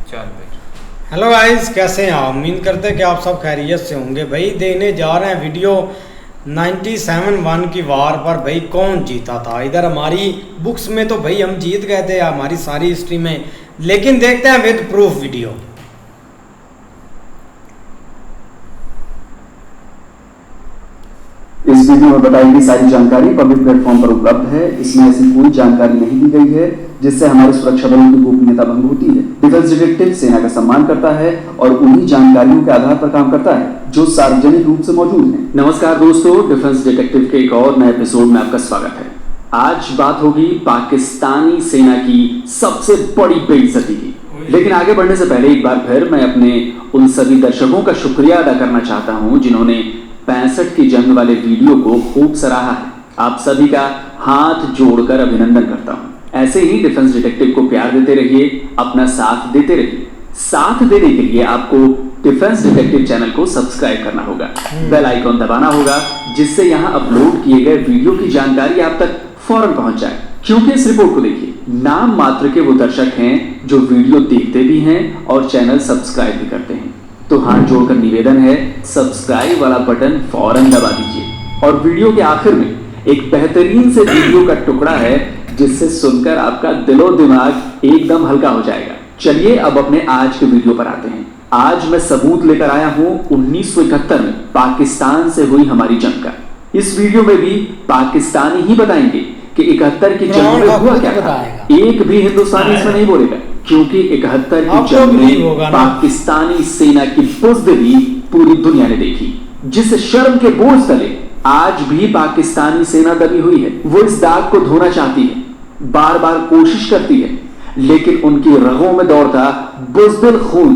चल भाई। Hello guys, कैसे हैं आप? उम्मीद करते हैं कि आप सब खैरियत से होंगे। भाई देने जा रहे हैं वीडियो 97-1 की वार पर। भाई कौन जीता था? इधर हमारी बुक्स में तो भाई हम जीत गए थे हमारी सारी हिस्ट्री में, लेकिन देखते हैं विद प्रूफ वीडियो। इस वीडियो में बताई गई सारी जानकारी पब्लिक प्लेटफॉर्म पर उपलब्ध है। इसमें ऐसी कोई जानकारी नहीं दी गई है जिससे हमारे सुरक्षा बलों की गोपनीयता भंग होती है। डिफेंस डिटेक्टिव सेना का सम्मान करता है और उन्हीं जानकारियों के आधार पर काम करता है जो सार्वजनिक रूप से मौजूद है। नमस्कार दोस्तों, डिफेंस डिटेक्टिव के एक और नए एपिसोड में आपका स्वागत है। आज बात होगी पाकिस्तानी सेना की सबसे बड़ी बेइज्जती की। लेकिन आगे बढ़ने से पहले एक बार फिर मैं अपने उन सभी दर्शकों का शुक्रिया अदा करना चाहता हूं जिन्होंने 65 की जंग वाले वीडियो को खूब सराहा है। आप सभी का हाथ जोड़कर अभिनंदन करता हूं। ऐसे ही डिफेंस डिटेक्टिव को प्यार देते रहिए, अपना साथ देते रहिए। साथ देने के लिए आपको डिफेंस डिटेक्टिव चैनल को सब्सक्राइब करना होगा, बेल आइकॉन दबाना होगा, जिससे यहां अपलोड किए गए वीडियो की जानकारी आप तक फौरन पहुंच जाए। क्योंकि इस रिपोर्ट को देखिए, नाम मात्र के वो दर्शक हैं जो वीडियो देखते भी हैं और चैनल सब्सक्राइब भी करते हैं। तो हाथ जोड़कर निवेदन है, सब्सक्राइब वाला बटन फौरन दबा दीजिए। और वीडियो के आखिर में एक बेहतरीन से वीडियो का टुकड़ा है जिससे सुनकर आपका दिलो दिमाग एकदम हल्का हो जाएगा। चलिए अब अपने आज के वीडियो पर आते हैं। आज मैं सबूत लेकर आया हूं 1971 में पाकिस्तान से हुई हमारी जंग का। इस वीडियो में भी पाकिस्तानी ही बताएंगे कि 71 की जंग में हुआ क्या था। एक भी हिंदुस्तानी इसमें नहीं बोलेगा, क्योंकि 71 की जंग में पाकिस्तानी सेना की बुज़दिली पूरी दुनिया ने देखी, जिस शर्म के बोझ तले आज भी पाकिस्तानी सेना दबी हुई है। वो इस दाग को धोना चाहती है, बार बार कोशिश करती है, लेकिन उनकी रगों में दौड़ता बुज़दिल खून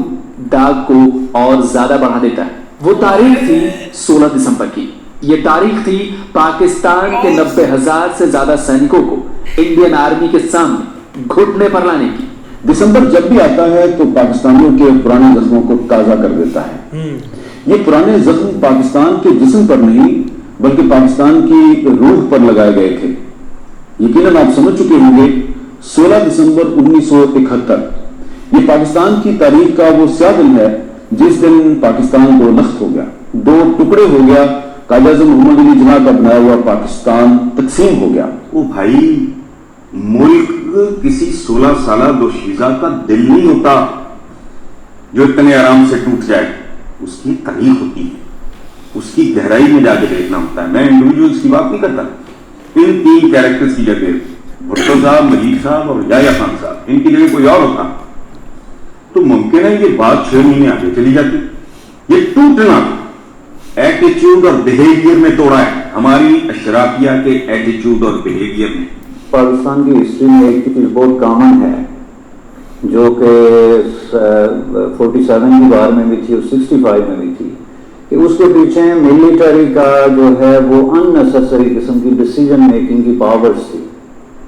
दाग को और ज्यादा बढ़ा देता है। वो तारीख थी 16 दिसंबर की। ये तारीख थी पाकिस्तान के 90,000 से ज्यादा सैनिकों को इंडियन आर्मी के सामने घुटने पर लाने की। दिसंबर जब भी आता है तो पाकिस्तानियों के पुराने जख्मों को ताजा कर देता है। ये पुराने जख्म पाकिस्तान के जिस्म पर नहीं बल्कि पाकिस्तान की रूह पर लगाए गए थे। यकीनन आप समझ चुके होंगे 16 दिसंबर 1971 ये पाकिस्तान की तारीख का वो स्याह दिन है जिस दिन पाकिस्तान दो लख्त हो गया, दो टुकड़े हो गया। कायद-ए-आज़म मोहम्मद अली जिन्ना का बनाया हुआ पाकिस्तान तकसीम हो गया। ओ भाई, मुल्क किसी 16 साला दोशीज़ा का दिल नहीं होता जो इतने आराम से टूट जाए। उसकी तारीख होती है, उसकी गहराई में जाके देखना होता है। मैं इंडिविजुअल्स की बात नहीं करता। इन तीन कैरेक्टर्स की जगह भुट्टो साहब, मजीद साहब और याया खान साहब, इनकी जगह कोई और होता तो मुमकिन है ये बात 6 महीने आगे चली जाती। ये टूटना एटीट्यूड और बिहेवियर में तोड़ा है, हमारी अशराफिया के एटीट्यूड और बिहेवियर में। पाकिस्तान की हिस्ट्री में एक चीज बहुत कॉमन है जो कि 47 की वार में भी थी और 65 में भी थी, कि उसके पीछे मिलिट्री का जो है वो अननेसेसरी किस्म की डिसीजन मेकिंग की पावर्स थी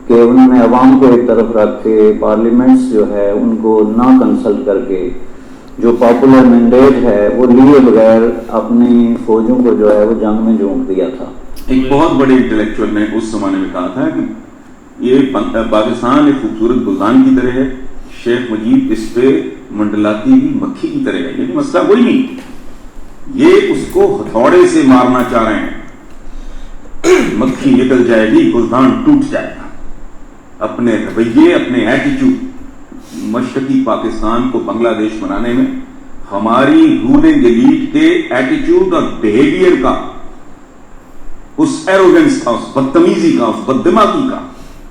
कि उन्होंने अवाम को एक तरफ रख के पार्लियामेंट्स जो है उनको ना कंसल्ट करके जो पॉपुलर मैंडेट है वो लिए बगैर अपनी फौजों को जो है वो जंग में झोंक दिया था। एक बहुत बड़े इंटेलेक्चुअल ने उस जमाने में कहा था कि ये पाकिस्तान एक खूबसूरत गुलदान की तरह है, शेख मुजीब इस पे मंडलाती हुई मक्खी की तरह है। लेकिन मसला कोई नहीं, ये उसको हथौड़े से मारना चाह रहे हैं। मक्खी निकल जाएगी, गुलदान टूट जाएगा। अपने रवैये, अपने एटीट्यूड, मशरकी पाकिस्तान को बांग्लादेश बनाने में हमारी रूलिंग एलीट के एटीट्यूड और बिहेवियर का, उस एरोगेंस का, उस बदतमीजी का, उस बददिमागी का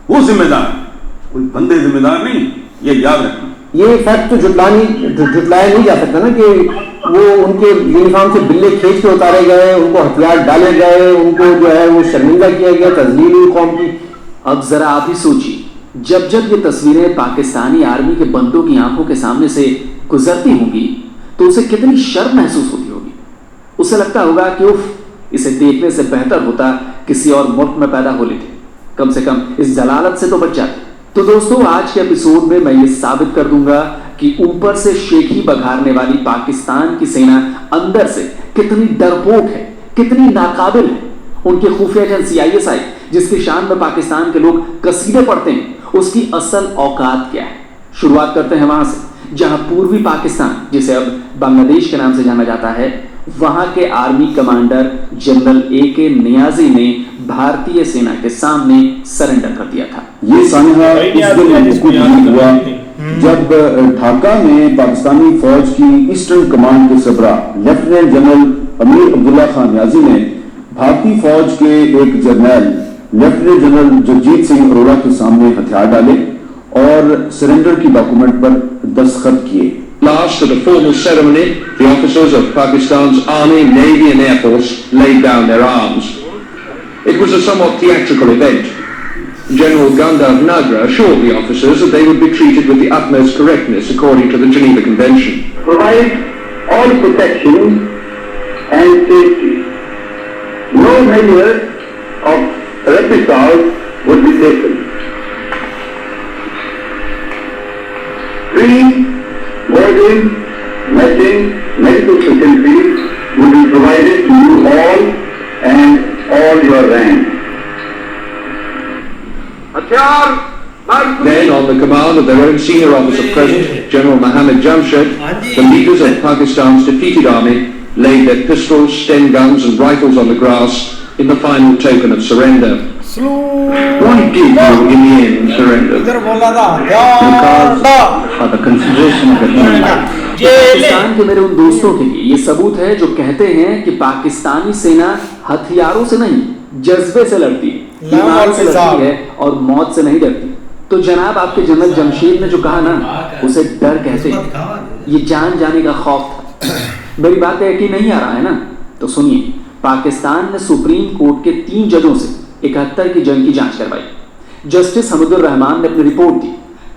वो जिम्मेदार है, कोई बंदे जिम्मेदार नहीं। ये याद रखना। ये फैक्ट तो जुटलाया नहीं जा सकता ना कि वो उनके यूनिफॉर्म से बिल्ले खींच के उतारे गए, उनको हथियार डाले गए, उनको जो है वो शर्मिंदा किया गया, तजलील हुई कौम की। अब जरा आप ही सोचिए, जब जब ये तस्वीरें पाकिस्तानी आर्मी के बंदों की आंखों के सामने से गुजरती होंगी तो उसे कितनी शर्म महसूस होती होगी। उसे लगता होगा कि उफ, इसे देखने से बेहतर होता किसी और मुल्क में पैदा हो लेते, कम से कम इस जलालत से तो बच जाते। तो दोस्तों, आज के एपिसोड में मैं ये साबित कर दूंगा कि ऊपर से शेखी बघारने वाली पाकिस्तान की सेना अंदर से कितनी डरपोक है, कितनी नाकाबिल है। उनकी खुफिया एजेंसी ISI, जिसकी शान में पाकिस्तान के लोग कसीदे पढ़ते हैं, उसकी असल औकात क्या है। शुरुआत करते हैं वहां से जहां पूर्वी पाकिस्तान, जिसे अब बांग्लादेश के नाम से जाना जाता है, वहां के army commander general A.K. Niazi ने भारतीय सेना के सामने सरेंडर कर दिया था। ये सानहा इस दिन हुआ जब ढाका में पाकिस्तानी फौज की ईस्टर्न कमांड के सरबरा lieutenant general Amir Abdullah Khan Niazi ने भारतीय फौज के एक journal lieutenant general Jagjit Singh Arora के सामने हथियार डाले और सरेंडर की डॉक्यूमेंट पर दस्तखत किए। Last of the formal ceremony, the officers of Pakistan's Army, Navy and Air Force laid down their arms. It was a somewhat theatrical event. General Gandharv Nagra assured the officers that they would be treated with the utmost correctness according to the Geneva Convention. Provide all protection and safety. No measure of reprisal would be taken. Free boarding, matching, medical facilities will be provided to you all and all your rank. Then, on the command of their own senior officer present, General Mohammed Jamshed, the leaders of Pakistan's defeated army laid their pistols, Sten guns and rifles on the grass in the final token of surrender. Why did you in the end surrender? For the consideration of the human life. Pakistan के मेरे उन दोस्तों के लिए ये सबूत है जो कहते हैं कि पाकिस्तानी सेना हथियारों से नहीं, जज्बे से लड़ती है, ईमान से लड़ती है और मौत से नहीं डरती। तो जनाब आपके जनरल जमशेद ने जो कहा ना, उसे डर कहते हैं। ये जान जाने का खौफ था। मेरी बात का यकीन नहीं आ रहा है ना? तो सुनिए, पाकिस्तान ने सुप्रीम कोर्ट के 3 जजों से 71 की जंग की जांच करवाई। जस्टिस हमीदुर रहमान ने अपनी रिपोर्ट दी।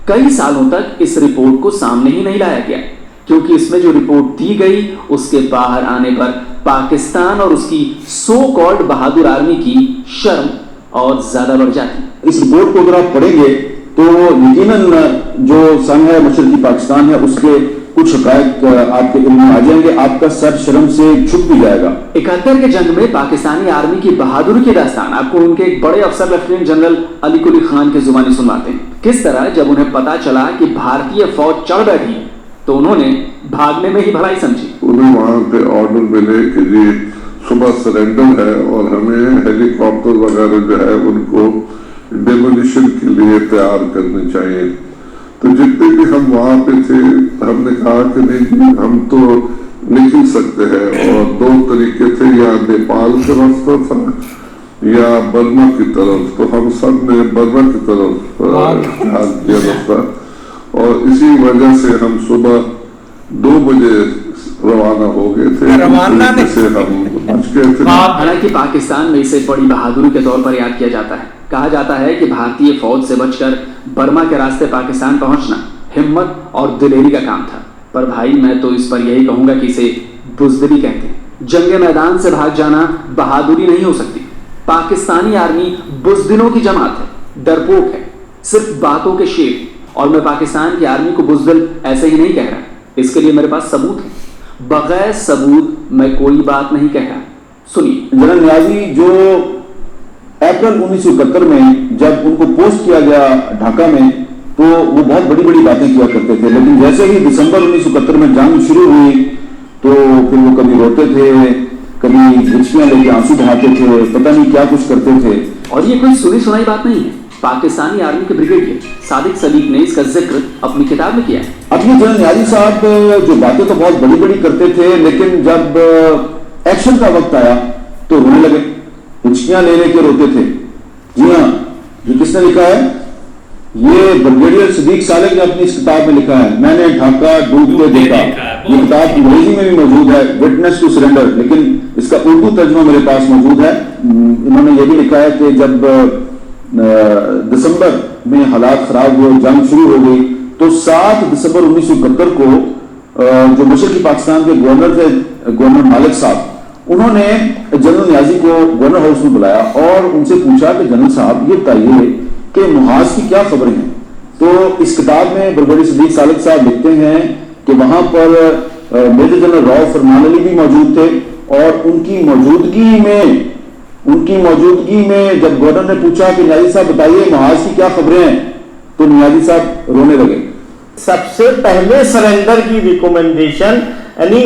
कई सालों तक इस रिपोर्ट को सामने ही नहीं लाया गया, क्योंकि इसमें जो रिपोर्ट दी गई उसके बाहर आने पर पाकिस्तान और उसकी सो कॉल्ड बहादुर आर्मी की शर्म और ज्यादा बढ़ जाती। इस रिपोर्ट को अगर आप पढ़ेंगे तो यकीनन जो संघ है मशरकी पाकिस्तान है उसके कुछ हक़ाइक़ आपके इल्म में आ जाएंगे, आपका सर शर्म से झुक भी जाएगा। 71 के जंग में पाकिस्तानी आर्मी की बहादुरी की दास्तान आपको उनके एक बड़े अफसर लेफ्टिनेंट जनरल अली कुली खान की जुबानी सुनवाते हैं। किस तरह जब उन्हें पता चला कि भारतीय फौज चढ़ बैठी है तो उन्होंने भागने में ही भलाई समझी। उन्हें वहां पे ऑर्डर मिले कि जी सुबह सरेंडर है और हमें हेलीकॉप्टर वगैरह जो है उनको डेमोलिशन के लिए तैयार करने चाहिए। तो जितने भी हम वहां पे थे हमने कहा कि नहीं, हम तो निकल सकते हैं, और 2 तरीके थे, या नेपाल का रास्ता था या बर्मा की तरफ। तो हम सब ने बर्मा की तरफ ध्यान दिया रास्ता, और इसी वजह से हम सुबह 2 बजे रवाना हो गए थे। रवाना से हम पहुंच गए थे। हालांकि पाकिस्तान में इसे बड़ी बहादुरी के तौर पर याद किया जाता है। कहा जाता है कि भारतीय फौज से बचकर बर्मा के रास्ते पाकिस्तान पहुंचना हिम्मत और दिलेरी का काम था। पर भाई मैं तो इस पर यही कहूंगा कि इसे बुज़दिली कहते हैं। जंगे मैदान से भाग जाना बहादुरी नहीं हो सकती। पाकिस्तानी आर्मी बुज़दिलों की जमात है, डरपोक है, सिर्फ बातों के शेर। और मैं पाकिस्तान की आर्मी को बुज़दिल ऐसे ही नहीं कह रहा, इसके लिए मेरे पास सबूत है। बगैर सबूत मैं कोई बात नहीं कह रहा। सुनिए, जनरल नियाजी जो अप्रैल 1971 में जब उनको पोस्ट किया गया ढाका में, तो वो बहुत बड़ी बड़ी बातें किया करते थे, लेकिन जैसे ही दिसंबर 1971 में जंग शुरू हुई तो फिर वो कभी रोते थे, कभी गुस्सियां लेके आंसू बहाते थे, पता नहीं क्या कुछ करते थे। और ये कोई सुनी सुनाई बात नहीं है। पाकिस्तानी आर्मी के ब्रिगेडियर सादिक सलीक ने इसका जिक्र अपनी किताब में किया है। अब ये जनरल नियाजी साहब जो बातें तो बहुत बड़ी बड़ी करते थे, लेकिन जब एक्शन का वक्त आया तो रोने लगे, हिचकियां ले लेके रोते थे। जी हाँ, ये किसने लिखा है? ये ब्रिगेडियर सदीक सालिक ने अपनी इस किताब में लिखा है, मैंने ढाका डूबते देखा। ये किताब अंग्रेजी में भी मौजूद है, विटनेस टू सरेंडर, लेकिन इसका उर्दू तर्जुमा मेरे पास मौजूद है। इन्होंने ये भी लिखा है कि जब दिसंबर में हालात खराब हुए, जंग शुरू हो गई, तो 7 दिसंबर 1971 को जो मशरकी पाकिस्तान के गवर्नर थे, गवर्नर मालिक साहब, उन्होंने जनरल नियाजी को गवर्नर हाउस में बुलाया और उनसे पूछा कि जनरल साहब ये बताइए कि मुहाज की क्या खबरें हैं। तो इस किताब में ब्रिगेडियर सदीक सालिक साहब लिखते हैं कि वहां पर मेजर जनरल राव फरमान अली भी मौजूद थे, और उनकी मौजूदगी में जब गवर्नर ने पूछा कि नियाजी साहब बताइए मुहाज की क्या खबरें हैं, तो नियाजी साहब रोने लगे। सबसे पहले सरेंडर की रिकमेंडेशन, यानी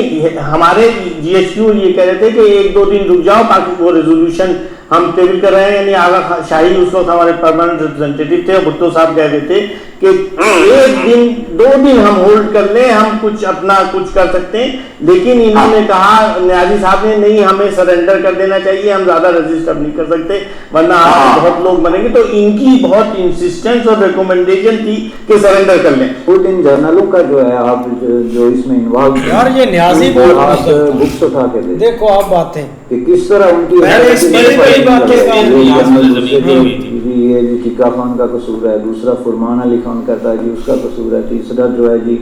हमारे GHQ ये कह रहे थे कि 1-2 दिन रुक जाओ, बाकी वो रेजोल्यूशन हम टेबल कर रहे हैं। यानी आगा शाही उस वक्त हमारे परमानेंट रिप्रेजेंटेटिव थे, भुट्टो साहब कह रहे थे कि 1 दिन 2 दिन हम होल्ड कर ले, हम कुछ अपना कुछ कर सकते हैं। लेकिन इन्होंने कहा, न्याजी साहब ने, नहीं हमें सरेंडर कर देना चाहिए, हम ज्यादा रजिस्ट अब नहीं कर सकते वरना बहुत लोग मरेंगे। तो इनकी बहुत इंसिस्टेंस और रिकमेंडेशन थी कि सरेंडर कर लें। खुद इन जर्नलों का जो है, आप जो इसमें इन्वॉल्व यार ये न्याजी आप बुक्स उठा के दे, देखो आप बातें कि किस तरह उनकी ये चिका खान का कसूर है, दूसरा फुरमान अली खान कहता है जी उसका कसूर है, तीसरा जो है जी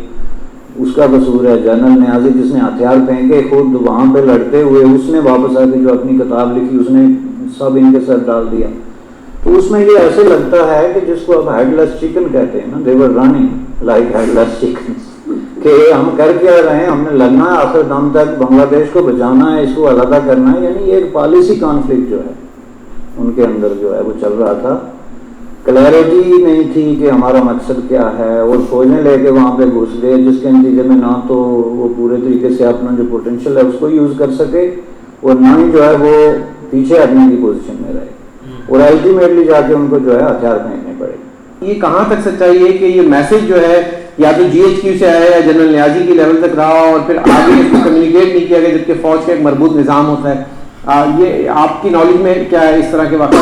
उसका कसूर है। जनरल न्याजी जिसने हथियार फेंके खुद वहां पे लड़ते हुए, उसने वापस आके जो अपनी किताब लिखी उसने सब इनके सर डाल दिया। तो उसमें ये ऐसे लगता है कि जिसको अब हेडलेस चिकन कहते हैं ना, they were running like headless chicken, कि हम कर क्या रहे हैं, हमने लड़ना है आखिर दम तक, बांग्लादेश को बचाना है, इसको अलग करना है। यानी एक पॉलिसी कॉन्फ्लिक्ट जो है उनके अंदर जो है वो चल रहा था। क्लैरिटी नहीं थी कि हमारा मकसद क्या है, और फौजें लेके वहाँ पे घुस गए जिसके नतीजे में ना तो वो पूरे तरीके से अपना जो पोटेंशियल है उसको यूज कर सके, और ना ही जो है वो पीछे हटने की पोजीशन में रहे, और अल्टीमेटली जाके उनको जो है हथियार फेंकने पड़े। ये कहाँ तक सच्चाई है कि ये मैसेज जो है या तो GHQ से आया या जनरल न्याजी की लेवल तक रहा और फिर आगे इसको कम्युनिकेट नहीं किया गया, जबकि फौज का एक मरबूत निज़ाम होता है। ये आपकी नॉलेज में क्या है इस तरह के वाक़या?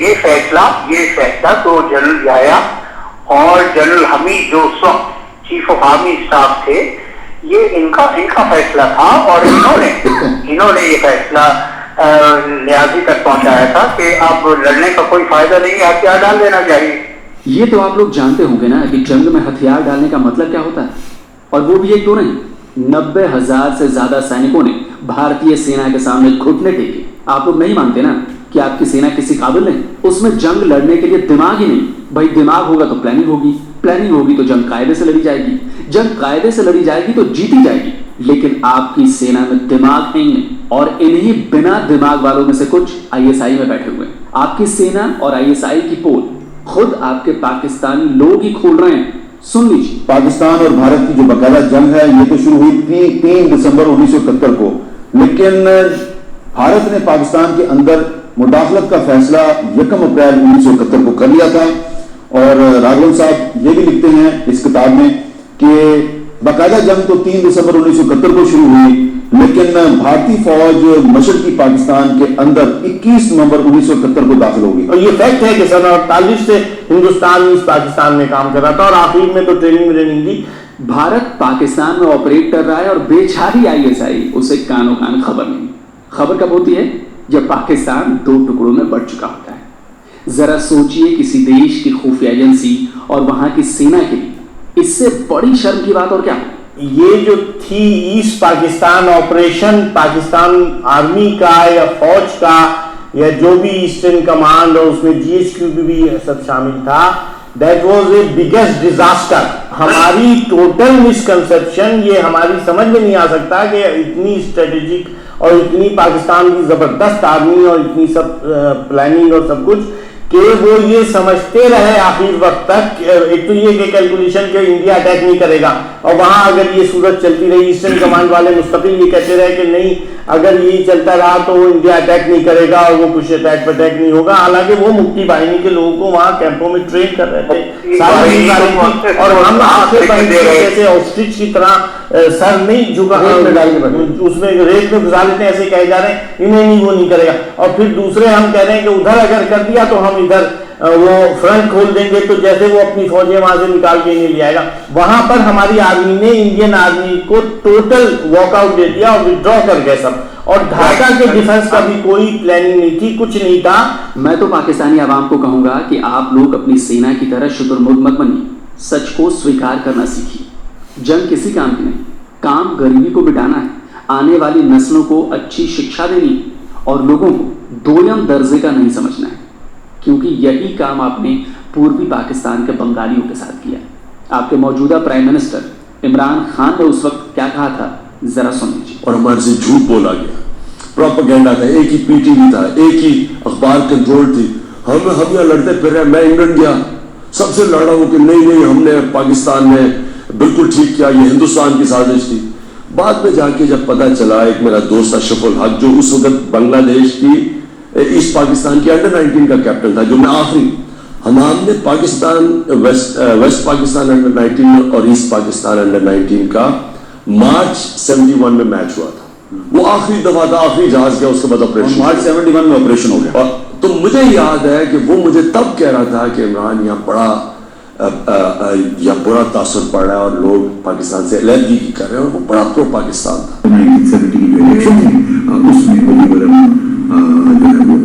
ये फैसला तो जनरल याया और जनरल हमीद जो उस वक्त चीफ ऑफ आर्मी स्टाफ थे, ये इनका फैसला था, और इन्होंने ये फैसला न्याजी तक पहुंचाया था कि अब लड़ने का कोई फायदा नहीं, हथियार डाल देना चाहिए। ये तो आप लोग जानते होंगे ना कि जंग में हथियार डालने का मतलब क्या होता है, और वो भी 1-2 नहीं, 90,000 से ज्यादा सैनिकों ने भारतीय सेना के सामने घुटने टेके। आप लोग नहीं मानते ना कि आपकी सेना किसी काबिल नहीं, उसमें जंग लड़ने के लिए दिमाग ही नहीं। भाई दिमाग होगा तो प्लानिंग होगी, प्लानिंग होगी तो जंग कायदे से लड़ी जाएगी, जंग कायदे से लड़ी जाएगी तो जीती जाएगी। लेकिन आपकी सेना में दिमाग नहीं है, और इन्हीं बिना दिमाग वालों में से कुछ ISI में बैठे हुए हैं। आपकी सेना और ISI की पोल खुद आपके पाकिस्तानी लोग ही खोल रहे हैं। सुन लीजिए, पाकिस्तान और भारत की जो बकायदा जंग है ये तो शुरू हुई 3 दिसंबर 1971 को, लेकिन भारत ने पाकिस्तान के अंदर मुदाखलत का फैसला 1 अप्रैल 1971 को कर लिया था। और राघवन साहब ये भी लिखते हैं इस किताब में कि बकायदा जंग तो 3 दिसंबर 1971 को शुरू हुई, लेकिन भारतीय फौज मशरकी पाकिस्तान के अंदर 21 नवंबर 1971 को दाखिल होगी। और ये फैक्ट है कि सन 48 से हिंदुस्तान ईस्ट पाकिस्तान में काम कर रहा था, और आखिर में तो ट्रेनिंग दी। भारत पाकिस्तान में ऑपरेट कर रहा है और बेचारी ISI उसे कानो कान खबर नहीं। खबर कब होती है? जब पाकिस्तान 2 टुकड़ों में बढ़ चुका होता है। जरा सोचिए किसी देश की खुफिया एजेंसी और वहां की सेना के लिए इससे बड़ी शर्म की बात और क्या? ये जो थी east Pakistan operation, Pakistan army का या फौज का या जो भी ईस्टर्न कमांड और उसमें GHQ भी सब शामिल था, that was a biggest disaster. हमारी टोटल मिसकंसेप्शन, ये हमारी समझ में नहीं आ सकता कि इतनी स्ट्रेटेजिक और इतनी पाकिस्तान की जबरदस्त आर्मी और इतनी सब प्लानिंग और सब कुछ, कि वो ये समझते रहे आखिर वक्त तक। एक तो ये कैलकुलेशन कि इंडिया अटैक नहीं करेगा, और वहां अगर ये सूरत चलती रही, ईस्टर्न कमांड वाले मुस्तकिल ये कहते रहे कि नहीं, अगर ये चलता रहा तो इंडिया अटैक नहीं करेगा और वो कुछ अटैक पर अटैक नहीं होगा। हालांकि वो मुक्ति बाहिनी के लोगों को वहां कैंपों में ट्रेन कर रहे थे, और हम जैसे ऑस्ट्रिच की तरह सर नहीं झुका, उसमें रेत में घुसा लेते हैं, ऐसे कहे जा रहे हैं इन्हें नहीं, वो नहीं करेगा। और फिर दूसरे हम कह रहे हैं कि उधर अगर कर दिया तो हम इधर वो फ्रंट खोल देंगे, तो जैसे वो अपनी फौजें वहां से निकाल के नहीं ले आएगा। वहां पर हमारी आर्मी ने इंडियन आर्मी को टोटल वॉकआउट दे दिया और विड्रॉ कर गए सब, और ढाका के डिफेंस का भी कोई प्लानिंग नहीं थी, कुछ नहीं था। मैं तो पाकिस्तानी आवाम को कहूंगा कि आप लोग अपनी सेना की तरह शुतुरमुर्ग मत बनिए, सच को स्वीकार करना सीखिए। जंग किसी काम की नहीं, काम गरीबी को मिटाना है, आने वाली नस्लों को अच्छी शिक्षा देनी और लोगों को 2 दर्जे का नहीं समझना है, क्योंकि यही काम आपने पूर्वी पाकिस्तान के बंगालियों के साथ किया। आपके मौजूदा प्राइम मिनिस्टर इमरान खान ने उस वक्त क्या कहा था, जरा सुन लीजिए। और हमारे से झूठ बोला गया, प्रोपेगेंडा था, एक ही PTV था, एक ही अखबार कंट्रोल थी, हम यहाँ लड़ते फिर रहे। मैं इंग्लैंड गया, सबसे लड़ा वो कि नहीं हमने पाकिस्तान ने बिल्कुल ठीक किया, ये हिंदुस्तान की साजिश थी। बाद में जाके जब पता चला, एक मेरा दोस्त अशरफुल हक जो उस वक्त बांग्लादेश की ईस्ट पाकिस्तान की अंडर 19 का कैप्टन था, जो मैं आखिरी हमने पाकिस्तान वेस्ट पाकिस्तान अंडर 19 और ईस्ट पाकिस्तान अंडर 19 का मार्च 71 में मैच हुआ था। वो आखिरी दफा था, आखिरी जहाज गया, उसके बाद ऑपरेशन मार्च 71 में ऑपरेशन हो गया। तो मुझे याद है कि वो मुझे तब कह रहा था कि इमरान यहाँ बड़ा या बुरा तासुर पड़ रहा है और लोग पाकिस्तान से अलहदगी की कर रहे हैं, और वो बड़ा प्रो पाकिस्तान था। 1970 की जो इलेक्शन थी उसमें जो है वो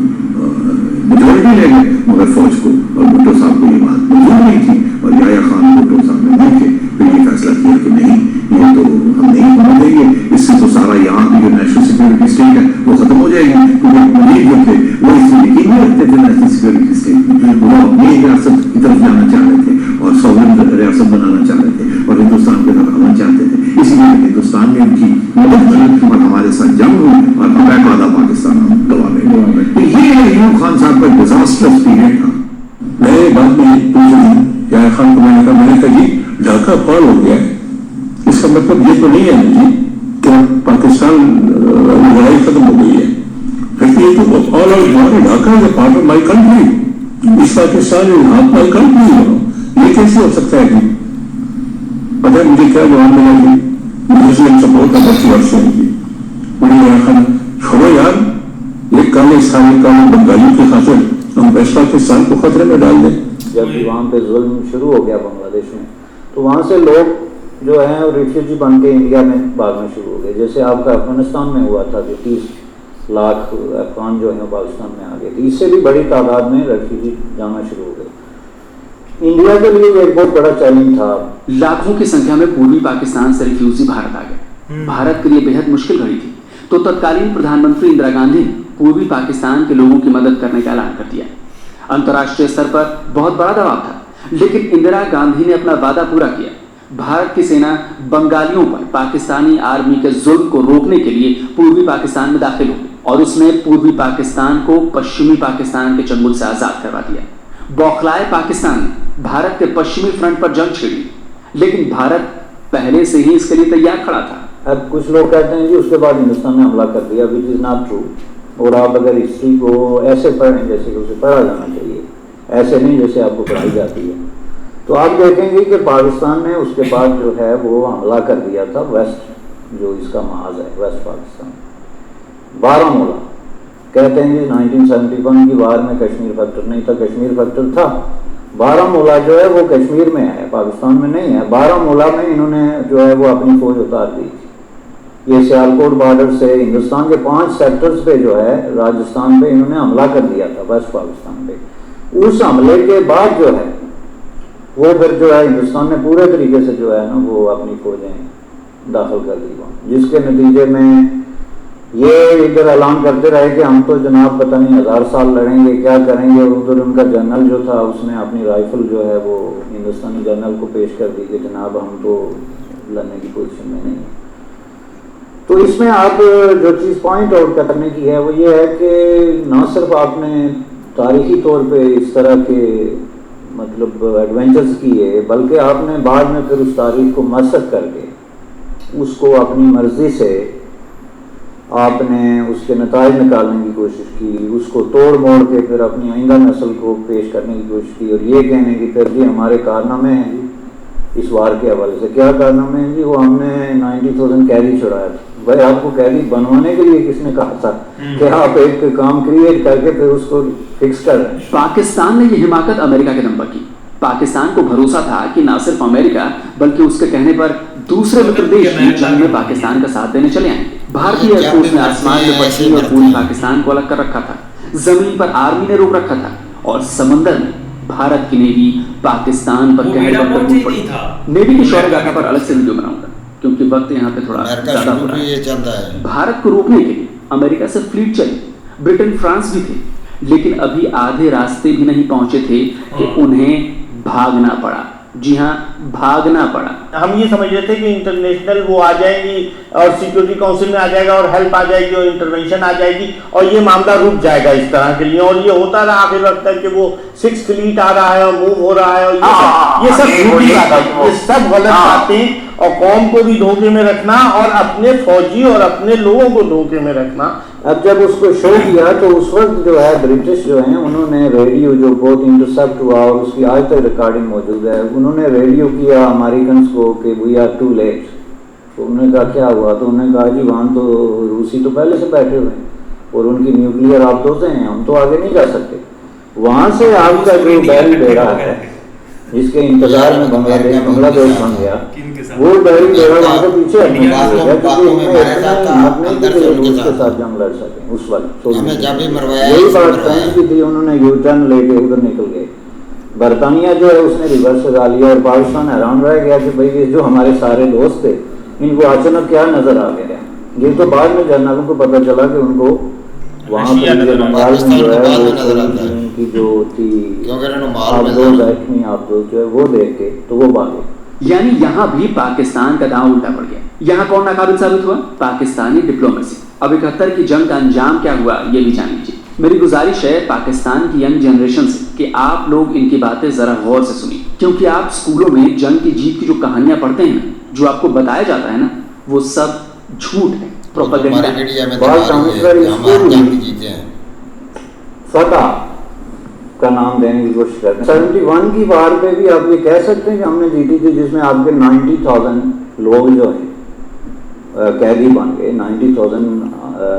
मेजोरिटी ले गए, मगर फौज को और भुट्टो साहब को ये बात मंजूर नहीं थी, और याया खान भुट्टो साहब ने मिलकर फिर ये फैसला किया कि नहीं, ये तो हम नहीं होने देंगे, इससे तो सारा यहाँ की जो नेशनल सिक्योरिटी स्टेट है वो खत्म हो जाएगी। क्योंकि मुनीर जो थे वो इसमें यकीन नहीं रखते थे नेशनल सिक्योरिटी स्टेट में, वो अपनी रियासत की तरफ जाना चाह रहे थे और सॉवरेन रियासत बनाना चाह रहे थे और हिंदुस्तान के साथ आना चाहते थे। इसीलिए हिंदुस्तान ने उनकी मदद की और हमारे साथ जंग हुई और अटैक आधा पाकिस्तान गवा गए। तो ये अयूब खान साहब का डिजास्टर्स पीरियड था। मैं बात में पूछ याया खान को मैंने कहा जी ढाका फॉल हो गया है, इसका मतलब ये तो नहीं है जी कि पाकिस्तान लड़ाई खत्म हो गई है, फिर ये तो ऑल आउट हमारे Dhaka is part of my country, इस Pakistan is not my country. ये कैसे हो सकता है जी? पता है मुझे क्या जवाब मिला जी? मुझे सपोर्ट का बच्ची वर्ष है जी, छोड़ो यार, ये काले स्थानीय काले बंगाली की खातिर हम वेस्ट पाकिस्तान को खतरे में डाल दें। जब भी वहाँ पे जुल्म शुरू हो गया बांग्लादेश में, तो वहाँ से लोग जो हैं रिफ्यूजी बन के इंडिया में भागना शुरू हो गए। जैसे आपका अफगानिस्तान में हुआ था, जो 30 लाख अफगान जो है पाकिस्तान में आ गए थे, इससे भी बड़ी तादाद में रिफ्यूजी जाना शुरू हो गए। इंडिया के लिए एक बहुत बड़ा चैलेंज था। लाखों की संख्या में पूर्वी पाकिस्तान से रिफ्यूजी भारत आ गए। भारत के लिए बेहद मुश्किल घड़ी थी, तो तत्कालीन प्रधानमंत्री इंदिरा गांधी ने पूर्वी पाकिस्तान के लोगों की मदद करने का ऐलान कर दिया। अंतर्राष्ट्रीय स्तर पर बहुत बड़ा दबाव था, लेकिन इंदिरा गांधी ने अपना वादा पूरा किया। भारत की सेना बंगालियों पर पाकिस्तानी आर्मी के जुल्म को रोकने के लिए पूर्वी पाकिस्तान में दाखिल हो गई और उसने पूर्वी पाकिस्तान को पश्चिमी पाकिस्तान के चंगुल से आजाद करवा दिया। बौखलाए पाकिस्तान ने भारत के पश्चिमी फ्रंट पर जंग छेड़ी, लेकिन भारत पहले से ही इसके लिए तैयार खड़ा था। अब कुछ लोग कहते हैं जी उसके बाद हिंदुस्तान ने हमला कर दिया, विच इज नॉट ट्रू। और आप अगर हिस्ट्री को ऐसे पढ़ें जैसे कि उसे पढ़ा जाना चाहिए, ऐसे नहीं जैसे आपको पढ़ाई जाती है, तो आप देखेंगे कि पाकिस्तान ने उसके बाद जो है वो हमला कर दिया था वेस्ट, जो इसका महाज है वेस्ट पाकिस्तान, बारामूला। कहते हैं जी 1971 की वार में कश्मीर फैक्टर नहीं था, कश्मीर फैक्टर था। बारामूला जो है वो कश्मीर में है, पाकिस्तान में नहीं है। बारामूला में इन्होंने जो है वो अपनी फौज उतार दी थी। ये सियालकोट बॉर्डर से हिंदुस्तान के 5 सेक्टर्स पे जो है राजस्थान पे इन्होंने हमला कर दिया था, वेस्ट पाकिस्तान पे। उस हमले के बाद जो है वो फिर जो है हिंदुस्तान ने पूरे तरीके से जो है ना वो अपनी फौजें दाखिल कर दी वहाँ, जिसके नतीजे में ये इधर ऐलान करते रहे कि हम तो जनाब पता नहीं 1000 साल लड़ेंगे, क्या करेंगे। और उधर उनका जनरल जो था उसने अपनी राइफल जो है वो हिंदुस्तानी जनरल को पेश कर दी कि जनाब हम तो लड़ने की पोजीशन में नहीं है। तो इसमें आप जो चीज़ पॉइंट आउट करने की है वो ये है कि ना सिर्फ आपने तारीखी तौर पे इस तरह के मतलब एडवेंचर्स किए, बल्कि आपने बाद में फिर उस तारीख को मसक करके उसको अपनी मर्जी से आपने उसके नताइज निकालने की कोशिश की, उसको तोड़ मोड़ के फिर अपनी आइंदा नस्ल को पेश करने की कोशिश की, और ये कहने की फिर भी हमारे कारनामे हैं जी इस वार के हवाले से। क्या कारनामे हैं जी? वो हमने 90,000 कैदी छुड़ाया था। भाई आपको कैदी बनवाने के लिए किसने कहा था कि आप एक काम क्रिएट करके फिर उसको फिक्स कर रहे हैं? पाकिस्तान ने यह हिमाकत अमेरिका के दम पर की। पाकिस्तान को भरोसा था कि न सिर्फ अमेरिका बल्कि उसके कहने पर दूसरे मित्र देश भी जंग में पाकिस्तान का साथ देने चले आएंगे। भारतीय एयरफोर्स ने आसमान में पश्चिमी और पूर्वी पाकिस्तान को अलग कर रखा था, जमीन पर आर्मी ने रोक रखा था, और समंदर में भारत की नेवी पाकिस्तान पर कहने पर टूट पड़ी। नेवी की शौर्य गाथा पर अलग से वीडियो बनाऊंगा क्योंकि वक्त यहाँ पे थोड़ा ज्यादा हो रहा है। भारत को रोकने के लिए अमेरिका से फ्लीट चली, ब्रिटेन फ्रांस भी थे, लेकिन अभी आधे रास्ते भी नहीं पहुंचे थे कि उन्हें भागना पड़ा। जी हाँ, भागना पड़ा। हम ये समझ रहे थे कि इंटरनेशनल वो आ जाएंगी और सिक्योरिटी काउंसिल में आ जाएगा और हेल्प आ जाएगी और इंटरवेंशन आ जाएगी और ये मामला रुक जाएगा इस तरह के लिए, और ये होता रहा आखिर वक्त तक कि वो 6th फ्लीट आ रहा है और मूव हो रहा है, और ये सब झूठी बात है, ये सब गलत बातें, और कौम को भी धोखे में रखना और अपने फौजी और अपने लोगों को धोखे में रखना। अब जब उसको शो किया तो उस वक्त जो है ब्रिटिश जो हैं उन्होंने रेडियो जो बहुत इंटरसेप्ट हुआ और उसकी आज तक रिकॉर्डिंग मौजूद है, उन्होंने रेडियो किया अमेरिकन को कि वी आर टू लेट। तो उन्होंने कहा क्या हुआ, तो उन्होंने कहा जी वहाँ तो रूसी तो पहले से बैठे हुए हैं और उनकी न्यूक्लियर आबदोजें हैं, हम तो आगे नहीं जा सकते। वहाँ से आपका जो बैरिल बेड़ा है जिसके इंतजार में बांग्लादेश बन गया, वो बैरिल बेड़ा वहाँ से पीछे हटने लग गया क्योंकि उसके साथ जंग लड़ सके उस वक्त। यही बात फ्रांस की थी, उन्होंने यू टर्न लेके उधर निकल गए। बरतानिया जो है उसने रिवर्स लगा लिया और पाकिस्तान हैरान रह गया कि भाई ये जो हमारे सारे दोस्त थे इनको अचानक क्या नजर आ गया। ये तो बाद में जनरलों को पता चला कि उनको वहाँ पर बंगाल में जो है उनकी जो थी आबदोज जो है वो देख के तो वो भागे। यानी यहाँ भी पाकिस्तान का दांव उल्टा पड़ गया। यहाँ कौन नाकाबिल साबित हुआ? पाकिस्तानी डिप्लोमेसी। अब 71 की जंग का अंजाम क्या हुआ ये भी जान लीजिए। मेरी गुजारिश है पाकिस्तान की यंग जनरेशन से कि आप लोग इनकी बातें जरा गौर से सुनिए, क्योंकि आप स्कूलों में जंग की जीत की जो कहानियां पढ़ते हैं, जो आपको बताया जाता है ना, वो सब झूठ है, प्रोपेगेंडा है। फतह का नाम देने की कोशिश करते हैं। 71 की वार पे भी आप ये कह सकते हैं कि हमने जीती थी, जिसमें आपके 90,000 लोग जो है कैदी बन गए, 90,000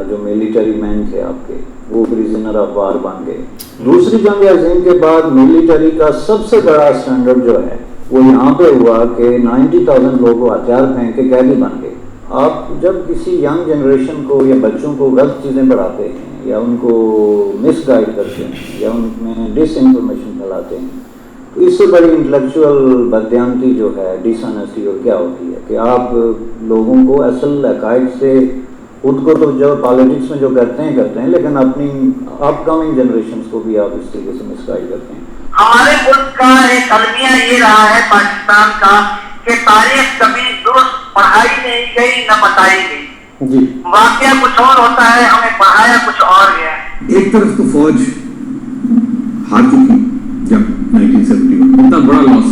जो मिलिट्री मैन थे आपके वो प्रिजनर ऑफ वार बन गए। दूसरी जंग अज़ीम के बाद मिलिट्री का सबसे बड़ा स्टैंडर्ड जो है वो यहाँ पे हुआ कि 90,000 लोग को हथियार फेंक के कैदी बन गए। आप जब किसी यंग जनरेशन को या बच्चों को गलत चीज़ें पढ़ाते हैं या उनको मिसगाइड करते हैं या उनमें डिस इंफॉर्मेशन फैलाते हैं, तो इससे बड़ी इंटेलेक्चुअल बदयांती जो है, डिसऑनेस्टी और क्या होती है कि आप लोगों को असल हक़ाइक़ से खुद को तो जो पॉलिटिक्स में जो करते हैं, लेकिन अपनी अपकमिंग जनरेशन को भी आप इस तरीके से मिसगाइड करते हैं। हमारे मुल्क का एक अलमिया ये रहा है पाकिस्तान का कि तारीख कभी दुरुस्त पढ़ाई नहीं गई न बताई गई जी। वाकया कुछ और होता है, हमें पढ़ाया कुछ और गया। एक तरफ तो फौज हार चुकी जब 1971, इतना बड़ा लॉस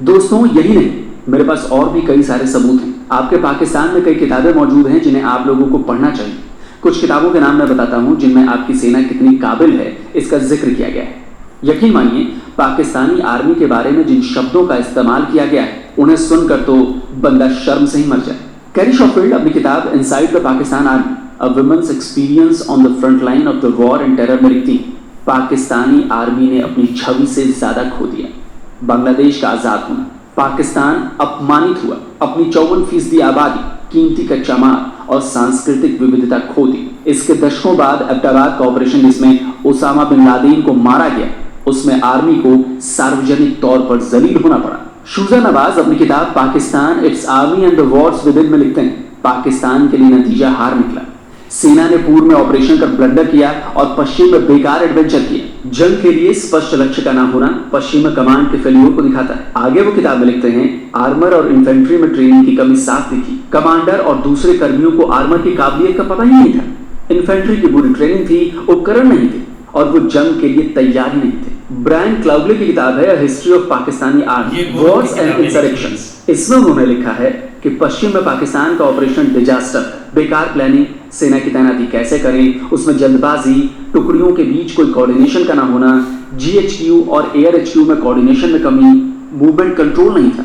दोस्तों यही नहीं, मेरे पास और भी कई सारे सबूत हैं। आपके पाकिस्तान में कई किताबें मौजूद हैं जिन्हें आप लोगों को पढ़ना चाहिए। कुछ किताबों के नाम मैं बताता हूं जिनमें आपकी सेना कितनी काबिल है इसका जिक्र किया गया है। यकीन मानिए पाकिस्तानी आर्मी के बारे में जिन शब्दों का इस्तेमाल किया गया है उन्हें सुनकर तो बंदा शर्म से ही मर जाए। कैरी शॉफील्ड अपनी किताब inside the Pakistan army, a women's experience on the front line of the war and terror में लिखती है, पाकिस्तानी आर्मी ने अपनी छवि से ज्यादा खो दिया। बांग्लादेश का आजाद होना, पाकिस्तान अपमानित हुआ, अपनी 54% आबादी, कीमती कच्चा माल और सांस्कृतिक विविधता खो दी। इसके दशकों बाद एबटाबाद का ऑपरेशन जिसमें ओसामा बिन लादेन को मारा गया, उसमें आर्मी को सार्वजनिक तौर पर जलील होना पड़ा। शुजा नवाज अपनी किताब Pakistan it's army and the Wars with in में लिखते हैं, पाकिस्तान के लिए नतीजा हार निकला। सेना ने पूर्व में ऑपरेशन कर ब्लंडर किया और पश्चिम में बेकार एडवेंचर किया। जंग के लिए स्पष्ट लक्ष्य का ना होना पश्चिम में कमांड के फेल्योर को दिखाता है। आगे वो किताब में लिखते हैं, आर्मर और इन्फेंट्री में ट्रेनिंग की कमी साफ दिखी। कमांडर और दूसरे कर्मियों को आर्मर की काबिलियत का पता ही नहीं था। इन्फेंट्री की बुरी ट्रेनिंग थी, उपकरण नहीं थे और वो जंग के लिए तैयार ही नहीं थे। ब्रायन क्लाउडले की किताब है history of Pakistani army, wars and insurrections. इसमें उन्होंने लिखा है कि पश्चिम में पाकिस्तान का ऑपरेशन डिजास्टर, बेकार प्लानिंग, सेना की तैनाती कैसे करें, उसमें जल्दबाजी, टुकड़ियों के बीच कोई कोऑर्डिनेशन का ना होना, जीएचक्यू और एआरएचक्यू में कोऑर्डिनेशन में कमी, मूवमेंट कंट्रोल नहीं था।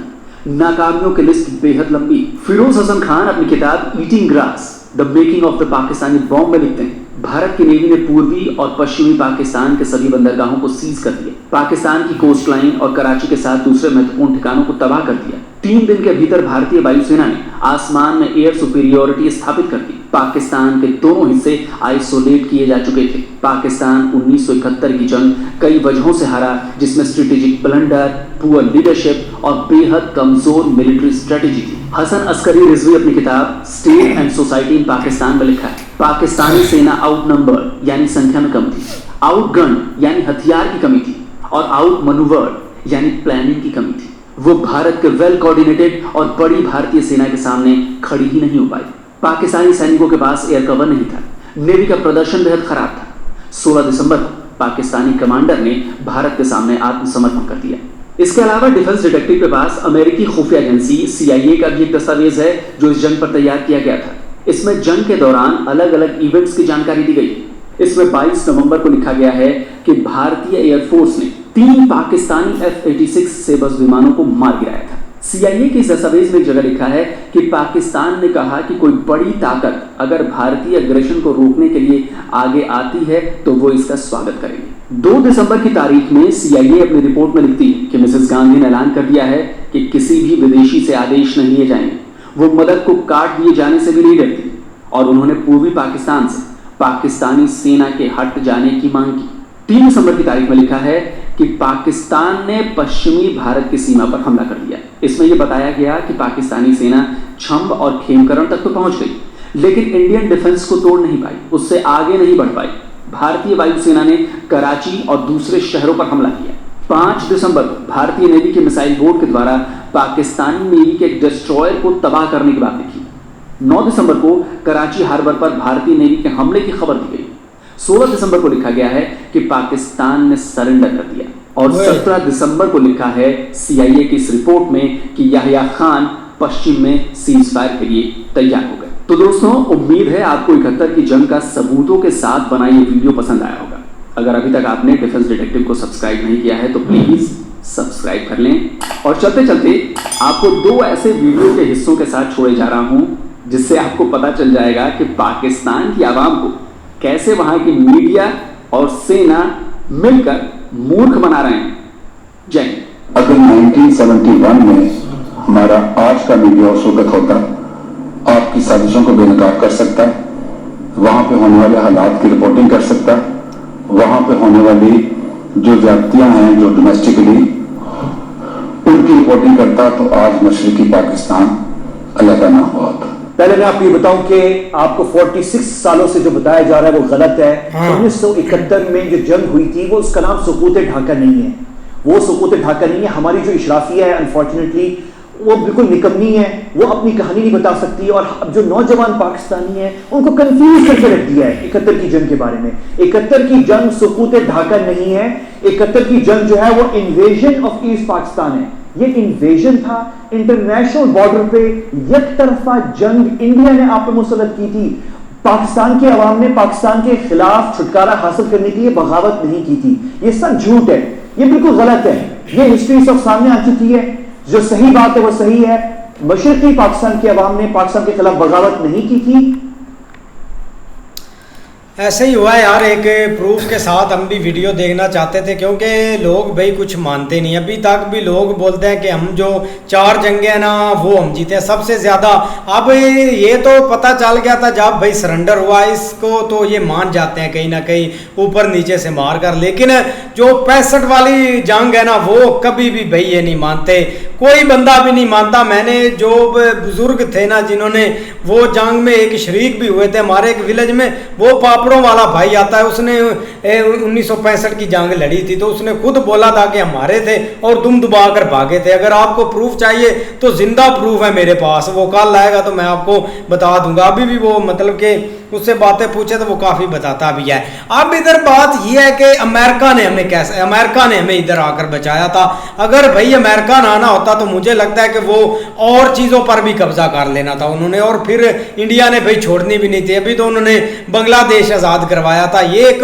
नाकामियों की लिस्ट बेहद लंबी। फिरोज हसन खान अपनी किताब eating grass, the making of the Pakistani bomb में लिखते हैं, भारत की नेवी ने पूर्वी और पश्चिमी पाकिस्तान के सभी बंदरगाहों को सीज कर दिया, पाकिस्तान की कोस्ट लाइन और कराची के साथ दूसरे महत्वपूर्ण ठिकानों को तबाह कर दिया। 3 दिन के भीतर भारतीय वायुसेना ने आसमान में एयर सुपीरियोरिटी स्थापित कर दी। पाकिस्तान के दोनों हिस्से आइसोलेट किए जा चुके थे। पाकिस्तान 1971 की जंग कई वजहों से हारा, जिसमें स्ट्रेटेजिक ब्लंडर, पुअर लीडरशिप और बेहद कमजोर मिलिट्री स्ट्रेटेजी थी। हसन अस्करी रिजवी अपनी किताब state and society in Pakistan में लिखा है, पाकिस्तानी सेना आउट नंबर यानी संख्या में कम थी, आउट गन यानी हथियार की कमी थी और आउट मनूवर्ड यानी प्लानिंग की कमी थी। वो भारत के वेल कोऑर्डिनेटेड और बड़ी भारतीय सेना के सामने खड़ी ही नहीं हो पाई। पाकिस्तानी सैनिकों के पास एयर कवर नहीं था, नेवी का प्रदर्शन बेहद खराब था। 16 दिसंबर को पाकिस्तानी कमांडर ने भारत के सामने आत्मसमर्पण कर दिया। इसके अलावा डिफेंस डिटेक्टिव के पास अमेरिकी खुफिया एजेंसी CIA का भी एक दस्तावेज है जो इस जंग पर तैयार किया गया था। इसमें जंग के दौरान अलग अलग इवेंट्स की जानकारी दी गई। इसमें 22 नवंबर को लिखा गया है कि भारतीय एयरफोर्स ने 3 पाकिस्तानी F-86 सेबर्स विमानों को मार गिराया था। CIA के इस दस्तावेज में एक जगह लिखा है कि पाकिस्तान ने कहा कि कोई बड़ी ताकत अगर भारतीय अग्रेशन को रोकने के लिए आगे आती है तो वो इसका स्वागत करेंगे। 2 दिसंबर की तारीख में CIA अपनी रिपोर्ट में लिखती है कि मिसेस गांधी ने ऐलान कर दिया है कि किसी भी विदेशी से आदेश नहीं लिए जाएंगे। वो मदद को काट दिए जाने से भी नहीं डरती और उन्होंने पूर्वी पाकिस्तान से पाकिस्तानी सेना के हट जाने की मांग की। 3 दिसंबर की तारीख में लिखा है कि पाकिस्तान ने पश्चिमी भारत की सीमा पर हमला कर दिया। इसमें यह बताया गया कि पाकिस्तानी सेना छंब और खेमकरण तक तो पहुंच गई, लेकिन इंडियन डिफेंस को तोड़ नहीं पाई, उससे आगे नहीं बढ़ पाई। भारतीय वायुसेना ने कराची और दूसरे शहरों पर हमला किया। 5 दिसंबर को भारतीय नेवी के मिसाइल बोट के द्वारा पाकिस्तानी नेवी के एक डिस्ट्रॉयर को तबाह करने की बात लिखी। 9 दिसंबर को कराची हार्बर पर भारतीय नेवी के हमले की खबर दी गई। 16 दिसंबर को लिखा गया है कि पाकिस्तान ने सरेंडर कर दिया और 17 दिसंबर को लिखा है CIA की इस रिपोर्ट में कि याह्या खान पश्चिम में सीज फायर के लिए तैयार हो गए। तो दोस्तों, उम्मीद है आपको 71 की जंग का सबूतों के साथ बना ये वीडियो पसंद आया होगा। अगर अभी तक आपने डिफेंस डिटेक्टिव को सब्सक्राइब नहीं किया है तो प्लीज सब्सक्राइब कर लें। और चलते चलते आपको 2 ऐसे वीडियो के हिस्सों के साथ छोड़े जा रहा हूं जिससे आपको पता चल जाएगा कि पाकिस्तान की आवाम को कैसे वहां की मीडिया और सेना मिलकर मूर्ख बना रहे हैं। जय हिंद। अगर 1971 में हमारा आज का मीडिया सूरत होता, आपकी साजिशों को बेनकाब कर सकता, वहां पे होने वाले हालात की रिपोर्टिंग कर सकता, वहां पे होने वाली जो ज्यादतियां हैं जो डोमेस्टिकली उनकी रिपोर्टिंग करता, तो आज मशरकी पाकिस्तान अलग ना हुआ होता। पहले मैं आपको ये बताऊं कि आपको 46 सालों से जो बताया जा रहा है वो गलत है। 1971 में जो जंग हुई थी वो उसका नाम सुकूत ढाका नहीं है, वो सुकूत ढाका नहीं है। हमारी जो इशराफिया है अनफॉर्चुनेटली वो बिल्कुल निकम्मी है, वो अपनी कहानी नहीं बता सकती और अब जो नौजवान पाकिस्तानी हैं उनको कंफ्यूज करके रख दिया है 71 की जंग के बारे में। 71 की जंग सुकूत ढाका नहीं है। 71 की जंग जो है वो इन्वेजन ऑफ ईस्ट पाकिस्तान है। ये इन्वेजन था, इंटरनेशनल बॉर्डर पे एक तरफा जंग इंडिया ने आप पे मुसल्लत की थी। पाकिस्तान के अवाम ने पाकिस्तान के खिलाफ छुटकारा हासिल करने के लिए बगावत नहीं की थी। ये सब झूठ है, ये बिल्कुल गलत है। ये हिस्ट्री सब सामने आ चुकी है। जो सही बात है वो सही है। मशरकी पाकिस्तान के अवाम ने पाकिस्तान के खिलाफ बगावत नहीं की थी। ऐसे ही हुआ है यार। एक प्रूफ के साथ हम भी वीडियो देखना चाहते थे क्योंकि लोग भाई कुछ मानते नहीं। अभी तक भी लोग बोलते हैं कि हम जो 4 जंगे हैं ना वो हम जीते हैं सबसे ज़्यादा। अब ये तो पता चल गया था जब भाई सरेंडर हुआ, इसको तो ये मान जाते हैं कहीं ना कहीं ऊपर नीचे से मार कर। लेकिन जो 65 वाली जंग है ना वो कभी भी भाई ये नहीं मानते, कोई बंदा भी नहीं मानता। मैंने जो बुजुर्ग थे ना जिन्होंने वो जंग में एक शरीक भी हुए थे हमारे एक विलेज में, वो पापड़ों वाला भाई आता है, उसने 1965 की जंग लड़ी थी तो उसने खुद बोला था कि हमारे थे और दुम दुबा कर भागे थे। अगर आपको प्रूफ चाहिए तो जिंदा प्रूफ है मेरे पास, वो कल आएगा तो मैं आपको बता दूंगा। अभी भी वो मतलब कि उससे बातें पूछे तो वो काफ़ी बताता भी है। अब इधर बात यह है कि अमेरिका ने हमें इधर आकर बचाया था। अगर भाई अमेरिका ना आना होता तो मुझे लगता है कि वो और चीज़ों पर भी कब्जा कर लेना था उन्होंने, और फिर इंडिया ने भाई छोड़नी भी नहीं थी। अभी तो उन्होंने बांग्लादेश आज़ाद करवाया था। ये एक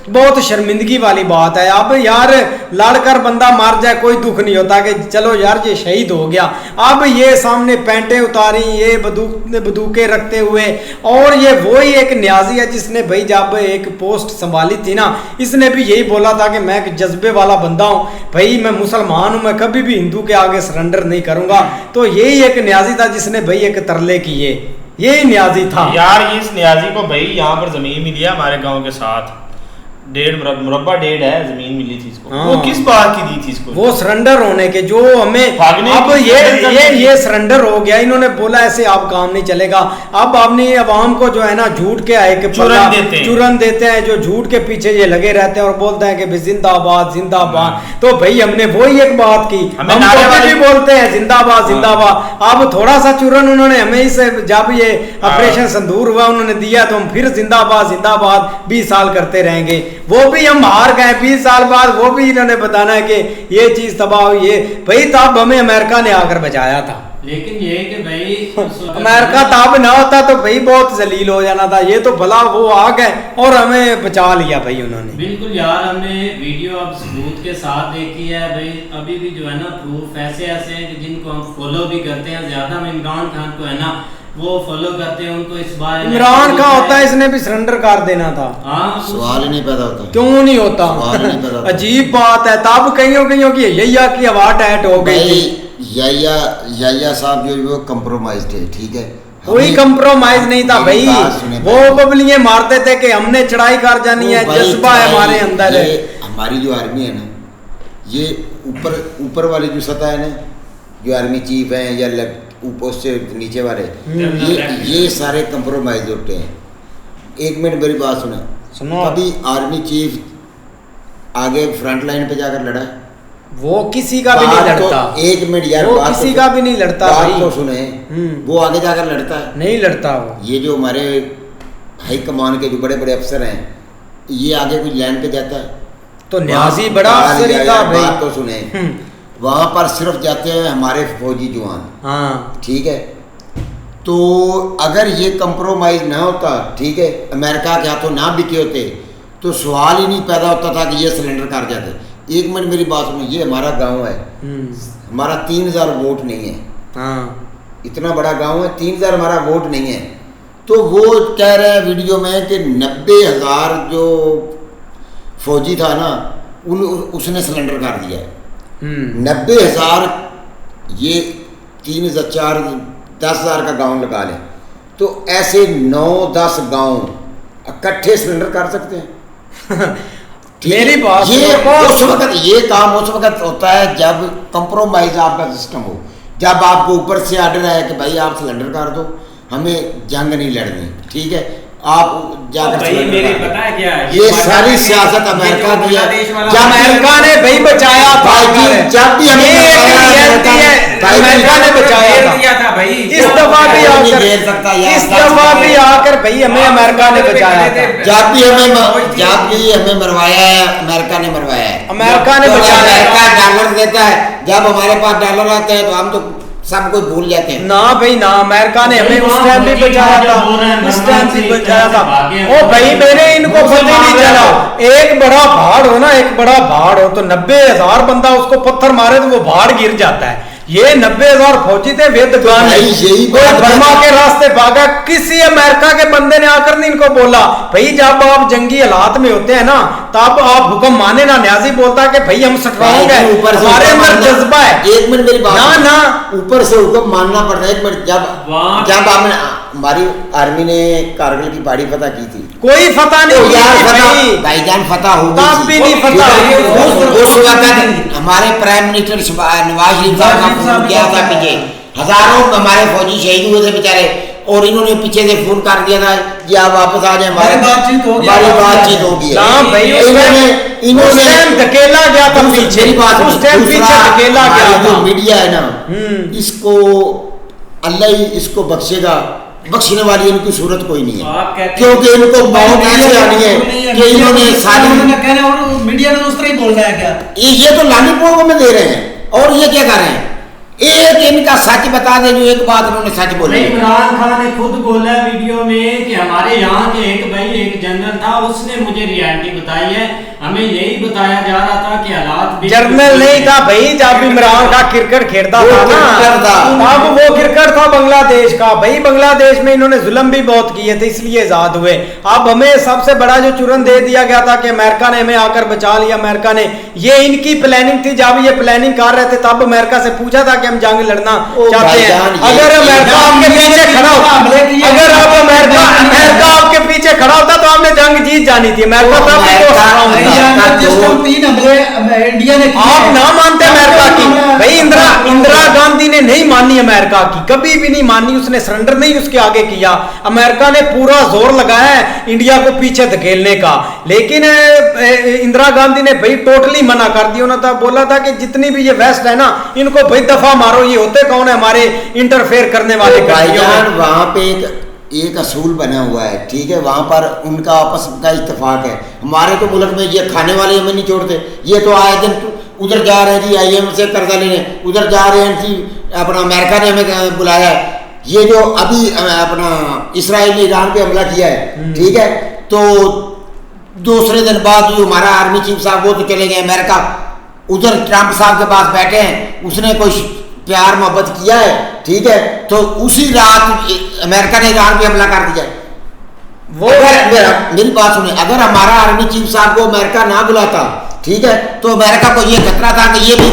बहुत शर्मिंदगी वाली बात है। अब यार लड़कर बंदा मार जाए कोई दुख नहीं होता कि चलो यार ये शहीद हो गया। अब ये सामने पैंटें उतारी, ये बंदूकें रखते हुए, और ये वही एक न्याजी है जिसने भाई जब एक पोस्ट संभाली थी ना, इसने भी यही बोला था कि मैं एक जज्बे वाला बंदा हूँ भाई, मैं मुसलमान हूँ, मैं कभी भी हिंदू के आगे सरेंडर नहीं करूंगा। तो यही एक न्याजी था जिसने भाई एक तरले किए, यही न्याजी था यार। इस न्याजी को भाई यहाँ पर जमीन मिली है हमारे गाँव के साथ, 1.5 मुरब्बा 1.5 है जमीन मिली थी इसको। वो किस बात की दी थी इसको? वो सरेंडर होने के, जो हमें अब ये सरेंडर हो गया, इन्होंने बोला ऐसे आप काम नहीं चलेगा। अब आपने अवाम को जो है ना झूठ के आए के चूरन देते हैं, जो झूठ के पीछे ये लगे रहते हैं और बोलते हैं कि जिंदाबाद जिंदाबाद। तो भाई हमने वही एक बात की, हम भी बोलते हैं जिंदाबाद जिंदाबाद। अब थोड़ा सा चूरन उन्होंने हमें इस जब ये ऑपरेशन संदूर हुआ उन्होंने दिया तो हम फिर जिंदाबाद जिंदाबाद 20 साल करते रहेंगे। वो भी हम हार गए 20 साल बाद, वो भी इन्होंने बताना है कि ये चीज तबाह हुई है भाई, तब हमें अमेरिका ने आकर बचाया था। लेकिन ये कि भाई अमेरिका तब ना होता तो भाई बहुत जलील हो जाना था। ये तो भला वो आ गए और हमें बचा लिया भाई उन्होंने। बिल्कुल यार, हमने वीडियो अब सबूत के साथ देखी है भाई। अभी भी जो है ना प्रूफ ऐसे ऐसे हैं कि जिनको हम फॉलो भी करते हैं। ज्यादा हम इमरान खान को है ना वो फॉलो करते हैं, उनको इस बारे में इमरान का होता है, इसने भी सरेंडर कर देना था। सवाल ही नहीं पैदा होता। क्यों नहीं होता? अजीब बात है। तब कईयों की यही की आवाज ऐट हो गई थी। याया साहब जो वो कंप्रोमाइज थे, ठीक है, कोई कंप्रोमाइज नहीं था भाई। वो बबलियां मारते थे कि हमने चढ़ाई कर जानी है, जज्बा है हमारे अंदर है। हमारी जो आर्मी है ना, ये ऊपर वाली जो सतह है ना, जो आर्मी चीफ है या ऊपर से नीचे वाले, ये सारे कंप्रोमाइज होते हैं। एक मिनट मेरी बात सुनो। कभी आर्मी चीफ आगे फ्रंट लाइन पे जाकर लड़ा? वो किसी का भी नहीं लड़ता। एक मिनट यार, वो किसी का भी नहीं लड़ता भाई। तो सुने, वो आगे जाकर लड़ता है? नहीं लड़ता वो। ये जो हमारे हाई कमान के जो बड़े बड़े अफसर हैं, ये आगे कुछ लैंड पे जाता है तो न्याजी बड़ा अफसर ही था भाई। तो सुने, वहां पर सिर्फ जाते हैं हमारे फौजी जवान। हाँ ठीक है, तो अगर ये कंप्रोमाइज ना होता, ठीक है, अमेरिका के हाथों ना बिके होते तो सवाल ही नहीं पैदा होता था कि ये सिलेंडर कर जाते। एक मिनट मेरी बात सुनो, ये हमारा गांव है, हमारा 3000 वोट नहीं है। हाँ, इतना बड़ा गांव है, 3000 हमारा वोट नहीं है। तो वो कह रहे हैं वीडियो में कि 90,000 जो फौजी था ना, उसने सिलेंडर कर दिया है। 90,000, ये 3,000 10,000 का गांव लगा लें तो ऐसे 9-10 गांव इकट्ठे सिलेंडर कर सकते हैं। मेरी बात ये काम उस वक्त होता है जब कंप्रोमाइज आपका सिस्टम हो, जब आपको ऊपर से ऑर्डर आया कि भाई आप सिलेंडर कर दो, हमें जंग नहीं लड़नी, ठीक है, आप जाकर पता है क्या है? ये सारी सियासत अमेरिका की है। जब अमेरिका ने भाई बचाया था, जब भी अमेरिका ने बचाया था भाई, इस दफा भी आकर भाई हमें अमेरिका ने बचाया था। जब भी हमें मरवाया है, अमेरिका ने मरवाया है। अमेरिका ने बचाया। अमेरिका डॉलर देता है, जब हमारे पास डॉलर आते हैं तो हम तो सब कुछ भूल जाते हैं। ना भाई ना, अमेरिका ने हमें उस टाइम भी बचाया था, इस टाइम भी बचाया था। ओ भाई मेरे इनको पता ही नहीं चला। एक बड़ा भाड़ हो ना, एक बड़ा भाड़ हो तो 90,000 बंदा उसको पत्थर मारे तो वो भाड़ गिर जाता है। ये 90,000 फौजी थे, वेदगान बर्मा के रास्ते भागा। किसी अमेरिका के बंदे ने आकर नहीं इनको बोला भाई जब आप जंगी हालात में होते हैं ना तब आप हुक्म माने ना। न्याजी बोलता है कि भाई हम स्ट्रांग है, हमारे अंदर जज्बा है। एक मिनट मेरी बात ना ना, ऊपर से हुक्म मानना पड़ता है। एक मिनट, जब आपने हमारी आर्मी ने कारगिल की पहाड़ी फतह की थी, कोई फतह नहीं यार, भाईजान फतह हो तब भी नहीं फतह। उस वक्त हमारे प्राइम मिनिस्टर नवाज शरीफ साहब का फोन किया था पीछे, हजारों हमारे फौजी शहीद हुए थे बेचारे, और इन्होंने पीछे से फोन कर दिया था कि आप वापस आ जाए, हमारी बातचीत होगी। इन्होंने धकेला गया था पीछे, उस टाइम पीछे धकेला गया था। मीडिया है ना, इसको अल्लाह ही इसको बख्शेगा, बख्शने वाली इनकी सूरत कोई नहीं है, क्योंकि इनको मौत ऐसे आनी है कि इन्होंने सारी मीडिया ने उस तरह ही बोल रहा है क्या? ये तो लालीपोंगों में दे रहे हैं, और ये क्या कर रहे हैं? एक इनका सच बता दे, जो एक बात उन्होंने सच बोली। इमरान खान ने खुद बोला वीडियो में कि हमारे यहाँ के एक जनरल था, उसने मुझे रियलिटी बताई है, हमें यही बताया जा रहा था कि हालात जनरल नहीं था भाई। जब इमरान खान क्रिकेट खेलता था ना, तब वो क्रिकेट था बांग्लादेश का भाई। बांग्लादेश में इन्होंने जुल्म भी बहुत किए थे, इसलिए आजाद हुए। अब हमें सबसे बड़ा जो चुरन दे दिया गया था कि अमेरिका ने हमें आकर बचा लिया। अमेरिका ने, ये इनकी प्लानिंग थी। जब ये प्लानिंग कर रहे थे तब अमेरिका से पूछा था कि हम जंग लड़ना चाहते हैं। अगर अमेरिका आपके पीछे खड़ा हो, अगर आप अमेरिका आपके पीछे खड़ा होता तो आपने जंग जीत जानी थी। अमेरिका तब भी तो हरा होता। जिस टाइम 3 हमले इंडिया ने किए, आप ना मानते अमेरिका की भाई, इंदिरा गांधी ने नहीं मानी अमेरिका की, कभी भी नहीं मानी, उसने सरेंडर नहीं उसके आगे किया। अमेरिका ने पूरा जोर लगाया है इंडिया को पीछे धकेलने का, लेकिन इंदिरा गांधी ने भाई टोटली मना कर दिया। उन्होंने बोला था कि जितनी भी ये वेस्ट है ना, इनको भाई दफा मारो, ये होते कौन है हमारे इंटरफेयर करने वाले। वहां पे एक असूल बना हुआ है, ठीक है, वहां पर उनका आपस का इत्तेफाक है। हमारे तो मुल्क में ये खाने वाले हमें नहीं छोड़ते, ये तो आए दिन उधर जा रहे हैं जी IMF से कर्जा लेने, उधर जा रहे हैं जी अपना अमेरिका ने हमें बुलाया है। ये जो अभी अपना इसराइल ने ईरान पे हमला किया है, ठीक है, तो दूसरे दिन बाद जो हमारा आर्मी चीफ साहब वो तो चले गए अमेरिका, उधर ट्रंप साहब के पास बैठे हैं, उसने कोई प्यार मोहब्बत किया है, ठीक है, तो उसी रात अमेरिका ने ईरान पे हमला कर दिया। वो मेरी बात सुने, अगर हमारा आर्मी चीफ साहब को अमेरिका ना बुलाता, ठीक है, तो अमेरिका को ये खतरा था कि ये भी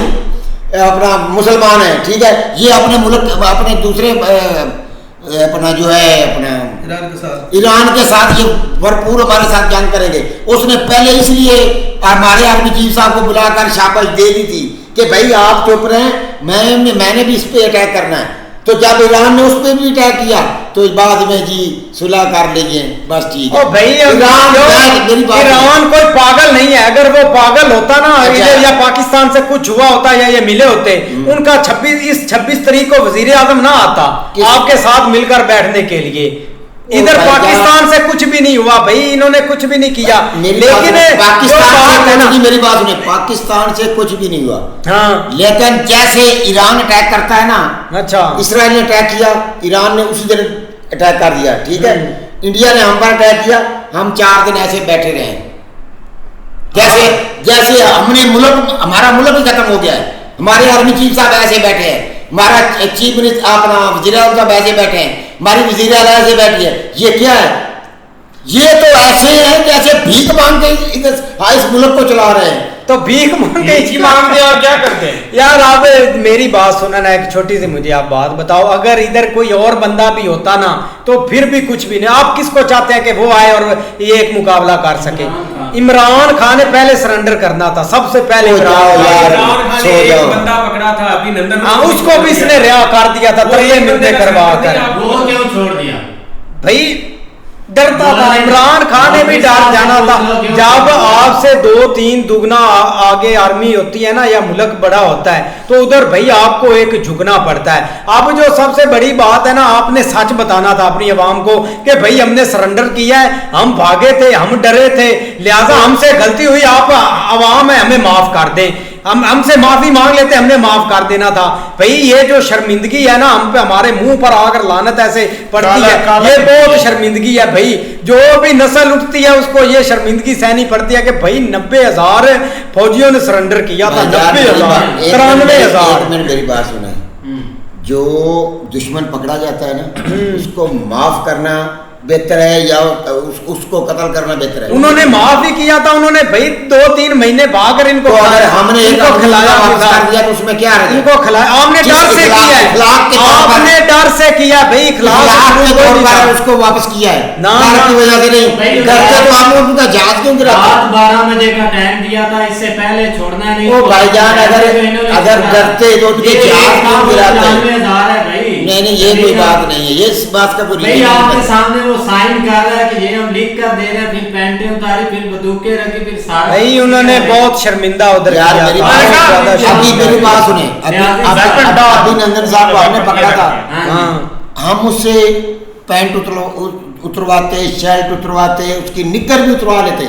अपना मुसलमान है, ठीक है, ये अपने मुल्क अपने दूसरे अपना जो है अपना ईरान के साथ ये भरपूर हमारे साथ जंग करेंगे। उसने पहले इसलिए हमारे आर्मी चीफ साहब को बुलाकर शाबाश दे दी थी कि भाई आप चुप रहे, मैंने भी इस पे अटैक करना है। तो जब ईरान ने उस पर भी अटैक किया तो बाद में जी सुलह कर लीजिए, बस ठीक है। भाई ईरान कोई पागल नहीं है, अगर वो पागल होता ना इधर या पाकिस्तान से कुछ हुआ होता या ये मिले होते, उनका 26 तारीख को वजीर आजम ना आता आपके साथ मिलकर बैठने के लिए। इधर पाकिस्तान से कुछ भी नहीं हुआ भाई, इन्होंने कुछ भी नहीं किया, लेकिन मेरी बात सुने, पाकिस्तान से कुछ भी नहीं हुआ, हाँ, लेकिन जैसे ईरान अटैक करता है ना, अच्छा, इसराइल ने अटैक किया, ईरान ने उसी दिन अटैक कर दिया, ठीक है, इंडिया ने हम पर अटैक किया, हम 4 दिन ऐसे बैठे रहे, जैसे हमने हमारा मुल्क ही खत्म हो गया है। हमारे आर्मी चीफ साहब ऐसे बैठे हैं, हमारा चीफ मिनिस्टर अपना वजीर आज़म साहब ऐसे बैठे हैं, हमारी वजीर आला ऐसे बैठी है। ये क्या है? ये तो ऐसे हैं कि ऐसे भीख मांग के इस मुल्क को चला रहे हैं। तो भीख मांगते मांगते और क्या करते हैं यार? आप मेरी बात सुना ना, एक छोटी सी मुझे आप बात बताओ, अगर इधर कोई और बंदा भी होता ना तो फिर भी कुछ भी नहीं। आप किसको चाहते हैं कि वो आए और ये एक मुकाबला कर सके? इमरान खान ने पहले सरेंडर करना था, सबसे पहले इमरान खान ने एक बंदा पकड़ा था अभिनंदन, हाँ, उसको भी इसने रिहा कर दिया था, तरले मिलते करवा कर। वो क्यों छोड़ दिया भाई? डरता था, इमरान खान ने भी डर जाना था। जब आपसे 2-3 दुगना आगे आर्मी होती है ना या मुल्क बड़ा होता है तो उधर भाई आपको एक झुकना पड़ता है। अब जो सबसे बड़ी बात है ना, आपने सच बताना था अपनी आवाम को कि भाई हमने सरेंडर किया है, हम भागे थे, हम डरे थे, लिहाजा हमसे गलती हुई, आप आवाम है, हमें माफ कर दें, हमसे माफी मांग लेते, हमने माफ कर देना था। भाई ये जो शर्मिंदगी है ना, हम पे हमारे मुंह पर आकर लानत ऐसे पड़ती है, ये बहुत शर्मिंदगी है भाई। जो भी नस्ल उठती है उसको ये शर्मिंदगी सहनी पड़ती है कि भाई 90,000 फौजियों ने सरेंडर किया था, 90,000, 93,000। मेरी बात सुना, जो दुश्मन पकड़ा जाता है ना उसको माफ करना बेहतर है या उसको कत्ल करना बेहतर है? उन्होंने माफ ही किया था, उन्होंने भाई 2-3 महीने भाग कर इनको, तो अगर हमने इनको खिलाया कर दिया तो उसमें क्या है? इनको खिलाया, आपने डर से किया है, आपने डर से किया भाई, इखलास के तौर पर उसको वापस किया है, डर की वजह से नहीं करते तो आपने उनका जहाज क्यों गिरा? रात 12 बजे का टाइम दिया था, इससे पहले छोड़ना नहीं। ओ भाईजान, अगर डरते तो उनके जहाज क्यों गिराते? नहीं, ये कोई बात नहीं है, ये इस बात का कोई आपके सामने वो साइन कर रहा है कि ये हम लिख कर दे रहे हैं, फिर पैंटें उतारी, फिर बंदूकें रखी, फिर सारा भाई उन्होंने बहुत शर्मिंदा उधर किया। अभी मेरी बात सुने, अभिनंदन साहब को हमने पकड़ा था, हम उससे पैंट उतरवाते, शर्ट उतरवाते, उसकी निक्कर भी उतरवा लेते,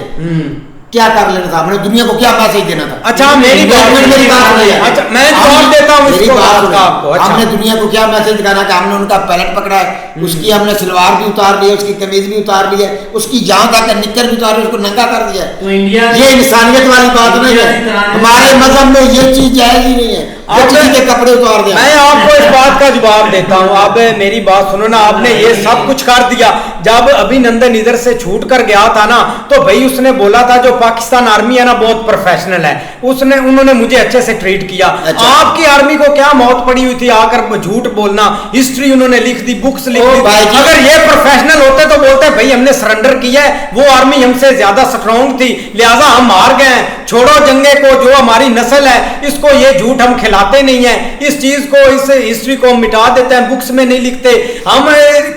क्या कर लेना था? हमने दुनिया को क्या मैसेज देना था? अच्छा मेरी बात नहीं है, अच्छा मैं जवाब देता हूं इसको आपको। अच्छा हमने दुनिया को क्या मैसेज दिखाना कि हमने उनका पैलेट पकड़ा है, उसकी हमने सलवार भी उतार ली है, उसकी कमीज भी उतार ली है, उसकी जहां तक निक्कर भी उतार, उसको नंगा कर दिया है। तो इंडिया ये इंसानियत वाली बात नहीं है, हमारे मजहब में ये चीज जायज ही नहीं है। के कपड़े उतार दिया। मैं आपको इस बात का जवाब देता हूँ, आप मेरी बात सुनो ना। आपने ये सब कुछ कर दिया। जब अभिनंदन इधर से छूट कर गया था ना, तो भाई उसने बोला था जो पाकिस्तान आर्मी है ना बहुत प्रोफेशनल है, उन्होंने मुझे अच्छे से ट्रीट किया। आपकी आर्मी को क्या मौत पड़ी हुई थी आकर झूठ बोलना? हिस्ट्री उन्होंने लिख दी, बुक्स लिख दी। अगर ये प्रोफेशनल होते तो बोलते भाई हमने सरेंडर किया है, वो आर्मी हमसे ज्यादा स्ट्रॉन्ग थी, लिहाजा हम हार गए हैं, छोड़ो जंगे को, जो हमारी नस्ल है इसको ये झूठ हम खिलाते नहीं है, इस चीज को, इस हिस्ट्री को मिटा देते हैं, बुक्स में नहीं लिखते। हम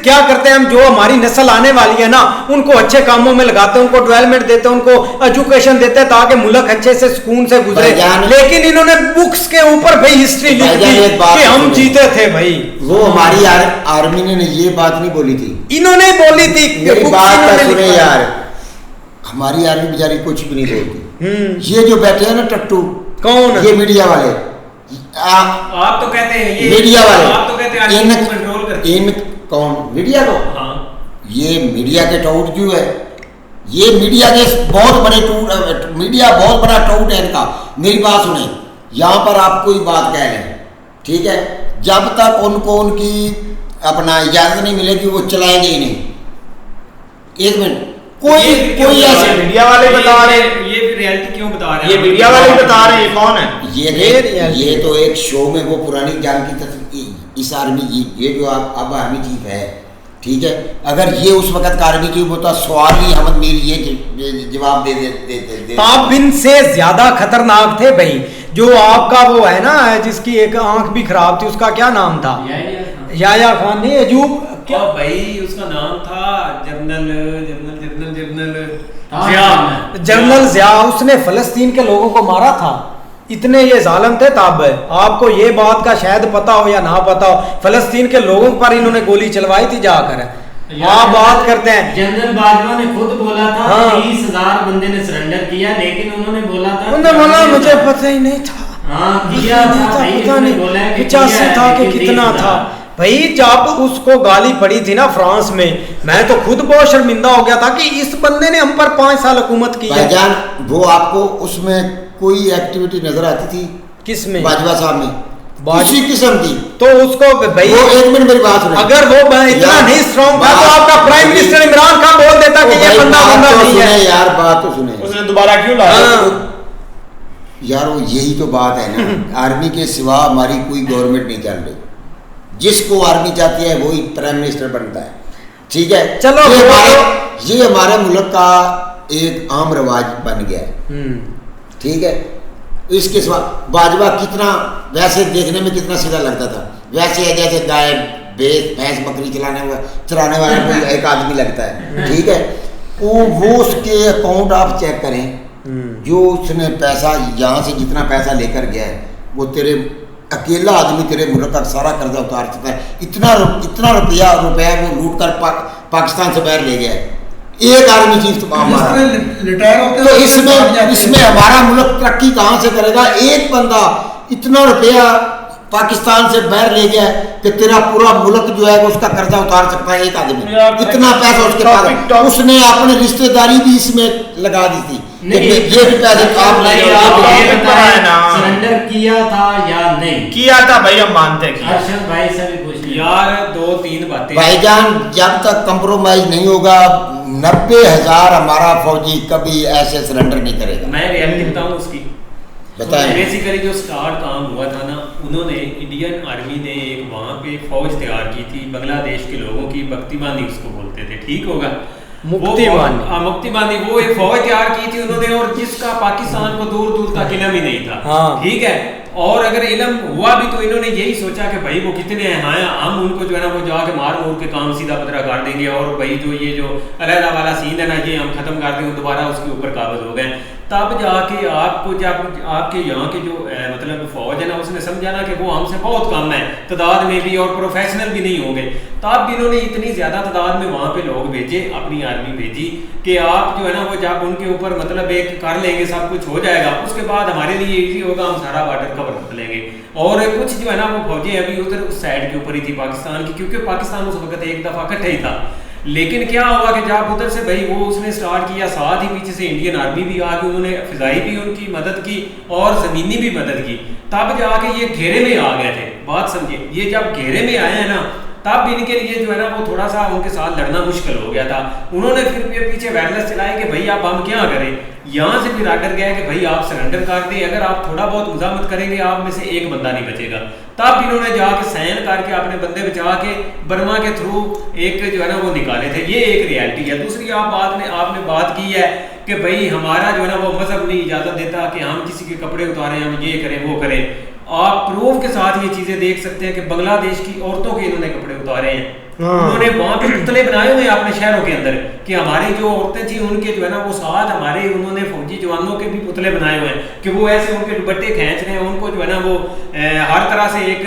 क्या करते हैं, हम जो हमारी नस्ल आने वाली है ना उनको अच्छे कामों में लगाते हैं, उनको डेवलपमेंट देते हैं, उनको एजुकेशन देते हैं ताकि मुल्क अच्छे से सुकून से गुजरे। लेकिन इन्होंने बुक्स के ऊपर भाई हिस्ट्री लिख दी कि हम जीते थे। भाई वो हमारी आर्मी ने ये बात नहीं बोली थी, इन्होंने बोली थी। मेरी बात सुने यार, हमारी आर्मी बेचारी कुछ भी नहीं बोलती। ये जो बैठे हैं ना टट्टू, कौन? ये मीडिया वाले। आप तो कहते हैं ये मीडिया वाले, आप तो कहते हैं इन कंट्रोल करते हैं। कौन? मीडिया को। हाँ। ये मीडिया के टाउट क्यों है? ये मीडिया के बहुत बड़े टाउट, मीडिया बहुत बड़ा टाउट है इनका। मेरी बात सुने, यहाँ पर आप कोई बात कह रहे हैं, ठीक है, जब तक उनको उनकी अपना इजाजत नहीं मिलेगी वो चलाएंगे ही नहीं। एक मिनट, कोई ऐसे मीडिया वाले बता रहे हैं, ये रियलिटी क्यों बता रहे हैं? ये मीडिया वाले बता रहे हैं, कौन है ये तो एक शो में वो पुरानी जान की तस्वीर, इस आर्मी की, ये जो अब आर्मी चीफ है, ठीक है, अगर ये उस वक्त का आर्मी चीफ होता सवाल ही अहमद मीर ये जवाब दे ताब बिन से ज्यादा खतरनाक थे भाई। जो आपका वो है ना जिसकी एक आंख भी खराब थी, उसका क्या नाम था? याया खान नहीं, अजूब क्या भाई उसका नाम था? जनरल जिया। उसने फलस्तीन के लोगों को मारा था, इतने ये जालिम थे। ताब आपको ये बात का शायद पता हो या ना पता हो, फलस्तीन के लोगों पर इन्होंने गोली चलवाई थी जाकर। आप बात करते हैं, जनरल बाजवा ने खुद बोला था। हाँ। 30,000 बंदे ने सरेंडर किया, लेकिन उन्होंने बोला था, उन्होंने बोला मुझे पता ही नहीं था। हाँ, किया था, पता नहीं 85 था कि कितना था। भाई जब उसको गाली पड़ी थी ना फ्रांस में, मैं तो खुद बहुत शर्मिंदा हो गया था कि इस बंदे ने हम पर 5 साल हुकूमत की है। भाईजान, वो आपको उसमें कोई एक्टिविटी नजर आती थी? किसमें? बाजवा साहब में उसी किस्म की। तो उसको भाई, वो एक मिनट मेरी बात सुनो, अगर वो इतना नहीं स्ट्रॉन्ग था तो आपका प्राइम मिनिस्टर इमरान खान बोल देता कि ये बंदा नहीं है। यार बात तो सुने, उसने दोबारा क्यों लाया? यार वो यही तो बात है ना, आर्मी के सिवा हमारी कोई गवर्नमेंट नहीं चल रही। जिसको आर्मी चाहती है वही प्राइम मिनिस्टर बनता है, ठीक है। चलो ये हमारे मुल्क का एक आम रिवाज बन गया है, ठीक है। इसके सिवा बाजवा कितना वैसे देखने में कितना सीधा लगता था, वैसे है जैसे गाय भैंस बकरी चलाने वाला कोई एक आदमी लगता है, ठीक है। वो उसके अकाउंट आप चेक करें, जो उसने पैसा यहाँ से जितना पैसा लेकर गया है वो तेरे अकेला आदमी तेरे मुल्क का सारा कर्जा उतार सकता है। इतना रुपया वो लूट कर पाकिस्तान से बाहर ले गया है एक आर्मी चीफ। तो इसमें हमारा मुल्क तरक्की कहाँ से करेगा? एक बंदा इतना रुपया पाकिस्तान से बाहर ले गया कि तेरा पूरा मुल्क जो है उसका कर्जा उतार सकता है एक आदमी। इतना पैसा उसके पास, उसने अपनी रिश्तेदारी भी इसमें लगा दी थी। ये भी पैसे सरेंडर किया था या नहीं किया था? भाई हम मानते हैं अर्शद भाई से भी पूछ यार 2-3 बातें। भाईजान जब तक कंप्रोमाइज नहीं होगा 90,000 हमारा फौजी कभी ऐसे सरेंडर नहीं करेगा। मैं रियलिटी बताऊं उसकी, बताएं। बेसिकली जो स्टार्ट काम हुआ था ना, उन्होंने इंडियन आर्मी ने एक वहाँ पे फौज तैयार की थी बांग्लादेश के लोगों की, मुक्तिबानी उसको बोलते थे, ठीक होगा? मुक्तिबानी वो एक फौज तैयार की थी उन्होंने, और जिसका पाकिस्तान को दूर दूर तक इल्म ही नहीं था, ठीक है। और अगर इल्म हुआ भी तो इन्होंने यही सोचा कि भाई वो कितने हैं, हम उनको जो है ना वो जाके मार मोर के काम सीधा पतरा कर देंगे, और भाई जो ये जो अलहदा वाला सीन है ना ये हम खत्म कर देंगे, दोबारा उसके ऊपर काबज हो गए। तब जाके आपको जब आपके यहाँ के जो मतलब फौज है ना उसने समझा ना कि वो हमसे बहुत कम है तादाद में भी और प्रोफेशनल भी नहीं हो गए, तब भी इन्होंने इतनी ज़्यादा तादाद में वहाँ पे लोग भेजे, अपनी आर्मी भेजी कि आप जो है ना वो जब उनके ऊपर मतलब एक कर लेंगे सब कुछ हो जाएगा, उसके बाद हमारे लिए ईजी होगा, हम सारा बॉर्डर कवर कर लेंगे। और कुछ जो है ना वो फौजें अभी उधर उस साइड के ऊपर ही थी पाकिस्तान की, क्योंकि पाकिस्तान उस वक्त एक दफ़ा इकट्ठा ही था, लेकिन क्या हुआ कि जब उधर से भाई वो उसने स्टार्ट किया, साथ ही पीछे से इंडियन आर्मी भी आके उन्होंने फिजाई भी उनकी मदद की और ज़मीनी भी मदद की, तब जाके ये घेरे में आ गए थे। बात समझिए, ये जब घेरे में आए हैं ना, तब इनके लिए जो है ना वो थोड़ा सा उनके साथ लड़ना मुश्किल हो गया था। उन्होंने फिर पीछे वायरलेस चलाए कि भाई अब हम क्या करें। यहाँ से फिर आकर गया कि भाई आप सरेंडर कर दें, अगर आप थोड़ा बहुत मुजामत करेंगे आप में से एक बंदा नहीं बचेगा। तब इन्होंने जाके साइन करके अपने बंदे बचा के बर्मा के थ्रू एक जो है ना वो निकाले थे। ये एक रियलिटी है। दूसरी आपने बात की है कि भाई हमारा जो है ना वो मजहब नहीं इजाज़त देता कि हम किसी के कपड़े उतारें, हम ये करें वो करें। आप प्रूफ के साथ ये चीजें देख सकते हैं कि बांग्लादेश की औरतों के इन्होंने कपड़े उतारे हैं। उन्होंने वहां पे पुतले बनाए हुए हैं अपने शहरों के अंदर कि हमारी जो औरतें थी उनके जो है ना वो साथ हमारे उन्होंने फौजी जवानों के भी पुतले बनाए हुए हैं कि वो ऐसे उनके दुपट्टे खींच रहे हैं, उनको जो है ना वो हर तरह से एक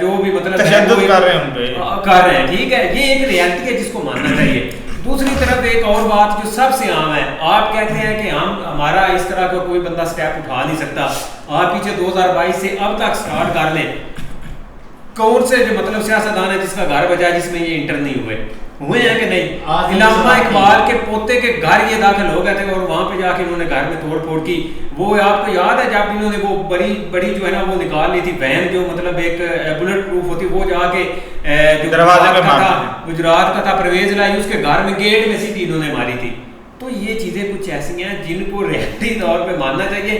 जो भी मतलब तशद्दुद कर रहे हैं उन पे कर रहे हैं। ठीक है, ये एक रियलिटी है जिसको मानना चाहिए। दूसरी तरफ एक और बात जो सबसे आम है, आप कहते हैं कि हमारा इस तरह का कोई बंदा स्टेप उठा नहीं सकता। आप पीछे 2022 से अब तक स्टार्ट कर लें, कौन से जो मतलब सियासतदान है जिसका घर बचा है जिसमें ये इंटर नहीं हुए हैं कि नहीं। इलामा इकबाल के पोते के घर ये दाखिल हो गए थे और वहां पे जाके इन्होंने घर में तोड़ फोड़ की। वो आपको याद है जब इन्होंने वो बड़ी जो है ना वो निकाल ली थी वैन, जो मतलब एक बुलेट प्रूफ होती, वो जाके जो गुजरात का था परवेज लाई, उसके घर में गेट में सीधी इन्होंने मारी थी। तो ये चीज़ें कुछ ऐसी हैं जिनको रियलिटी तौर पे मानना चाहिए।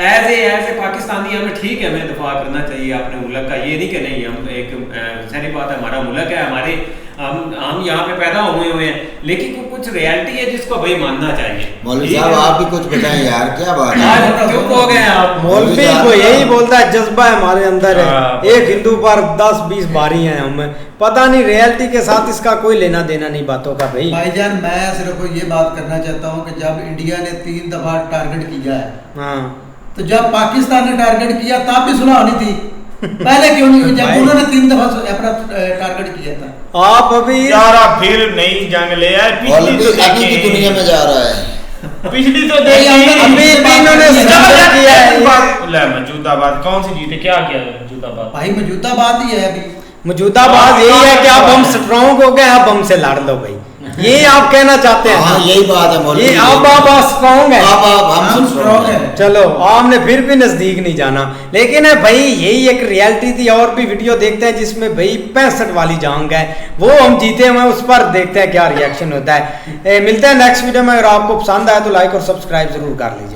एज ए पाकिस्तानी हमें ठीक है, हमें दफा करना चाहिए अपने मुल्क का। ये नहीं कि नहीं हम एक सारी बात है, हमारा मुल्क है, हमारे हम यहाँ पे पैदा हुए हैं, लेकिन कुछ रियलिटी है जिसको भाई मानना चाहिए। मौलवी साहब आप भी कुछ बताएं यार, क्या बात है, चुप हो गए आप। मौलवी को यही बोलता है, जज्बा है हमारे अंदर है, एक हिंदू पर 10-20 बारी हैं हमें, पता नहीं रियलिटी के साथ इसका कोई लेना देना नहीं बातों का। भाईजान मैं सिर्फ ये बात करना चाहता हूँ कि जब इंडिया ने 3 दफा टारगेट किया है, तो जब पाकिस्तान ने टारगेट किया तब भी सुलह होनी थी, पहले क्यों नहीं हुई जब उन्होंने 3 दफा टारगेट किया था। आप अभी यार आप फिर नई जंग ले आए, पिछली तो अभी की दुनिया में जा रहा है, पिछली तो मौजूदा बात कौन सी जीते, क्या किया मौजूदा बात? भाई मौजूदा बात ही है, अभी मौजूदा बात यही है कि अब हम स्ट्रॉन्ग हो गए, अब हमसे लड़ लो भाई, ये आप कहना चाहते हैं। हाँ, यही बात है मौलवी, ये अब स्ट्रॉन्ग है, हम स्ट्रॉन्ग है। चलो हमने फिर भी नजदीक नहीं जाना, लेकिन है भाई यही एक रियलिटी थी। और भी वीडियो देखते हैं जिसमें भाई 65 वाली जंग है, वो हम जीते हैं, उस पर देखते हैं क्या रिएक्शन होता है। मिलते हैं नेक्स्ट वीडियो में। अगर आपको पसंद आए तो लाइक और सब्सक्राइब जरूर कर लीजिए।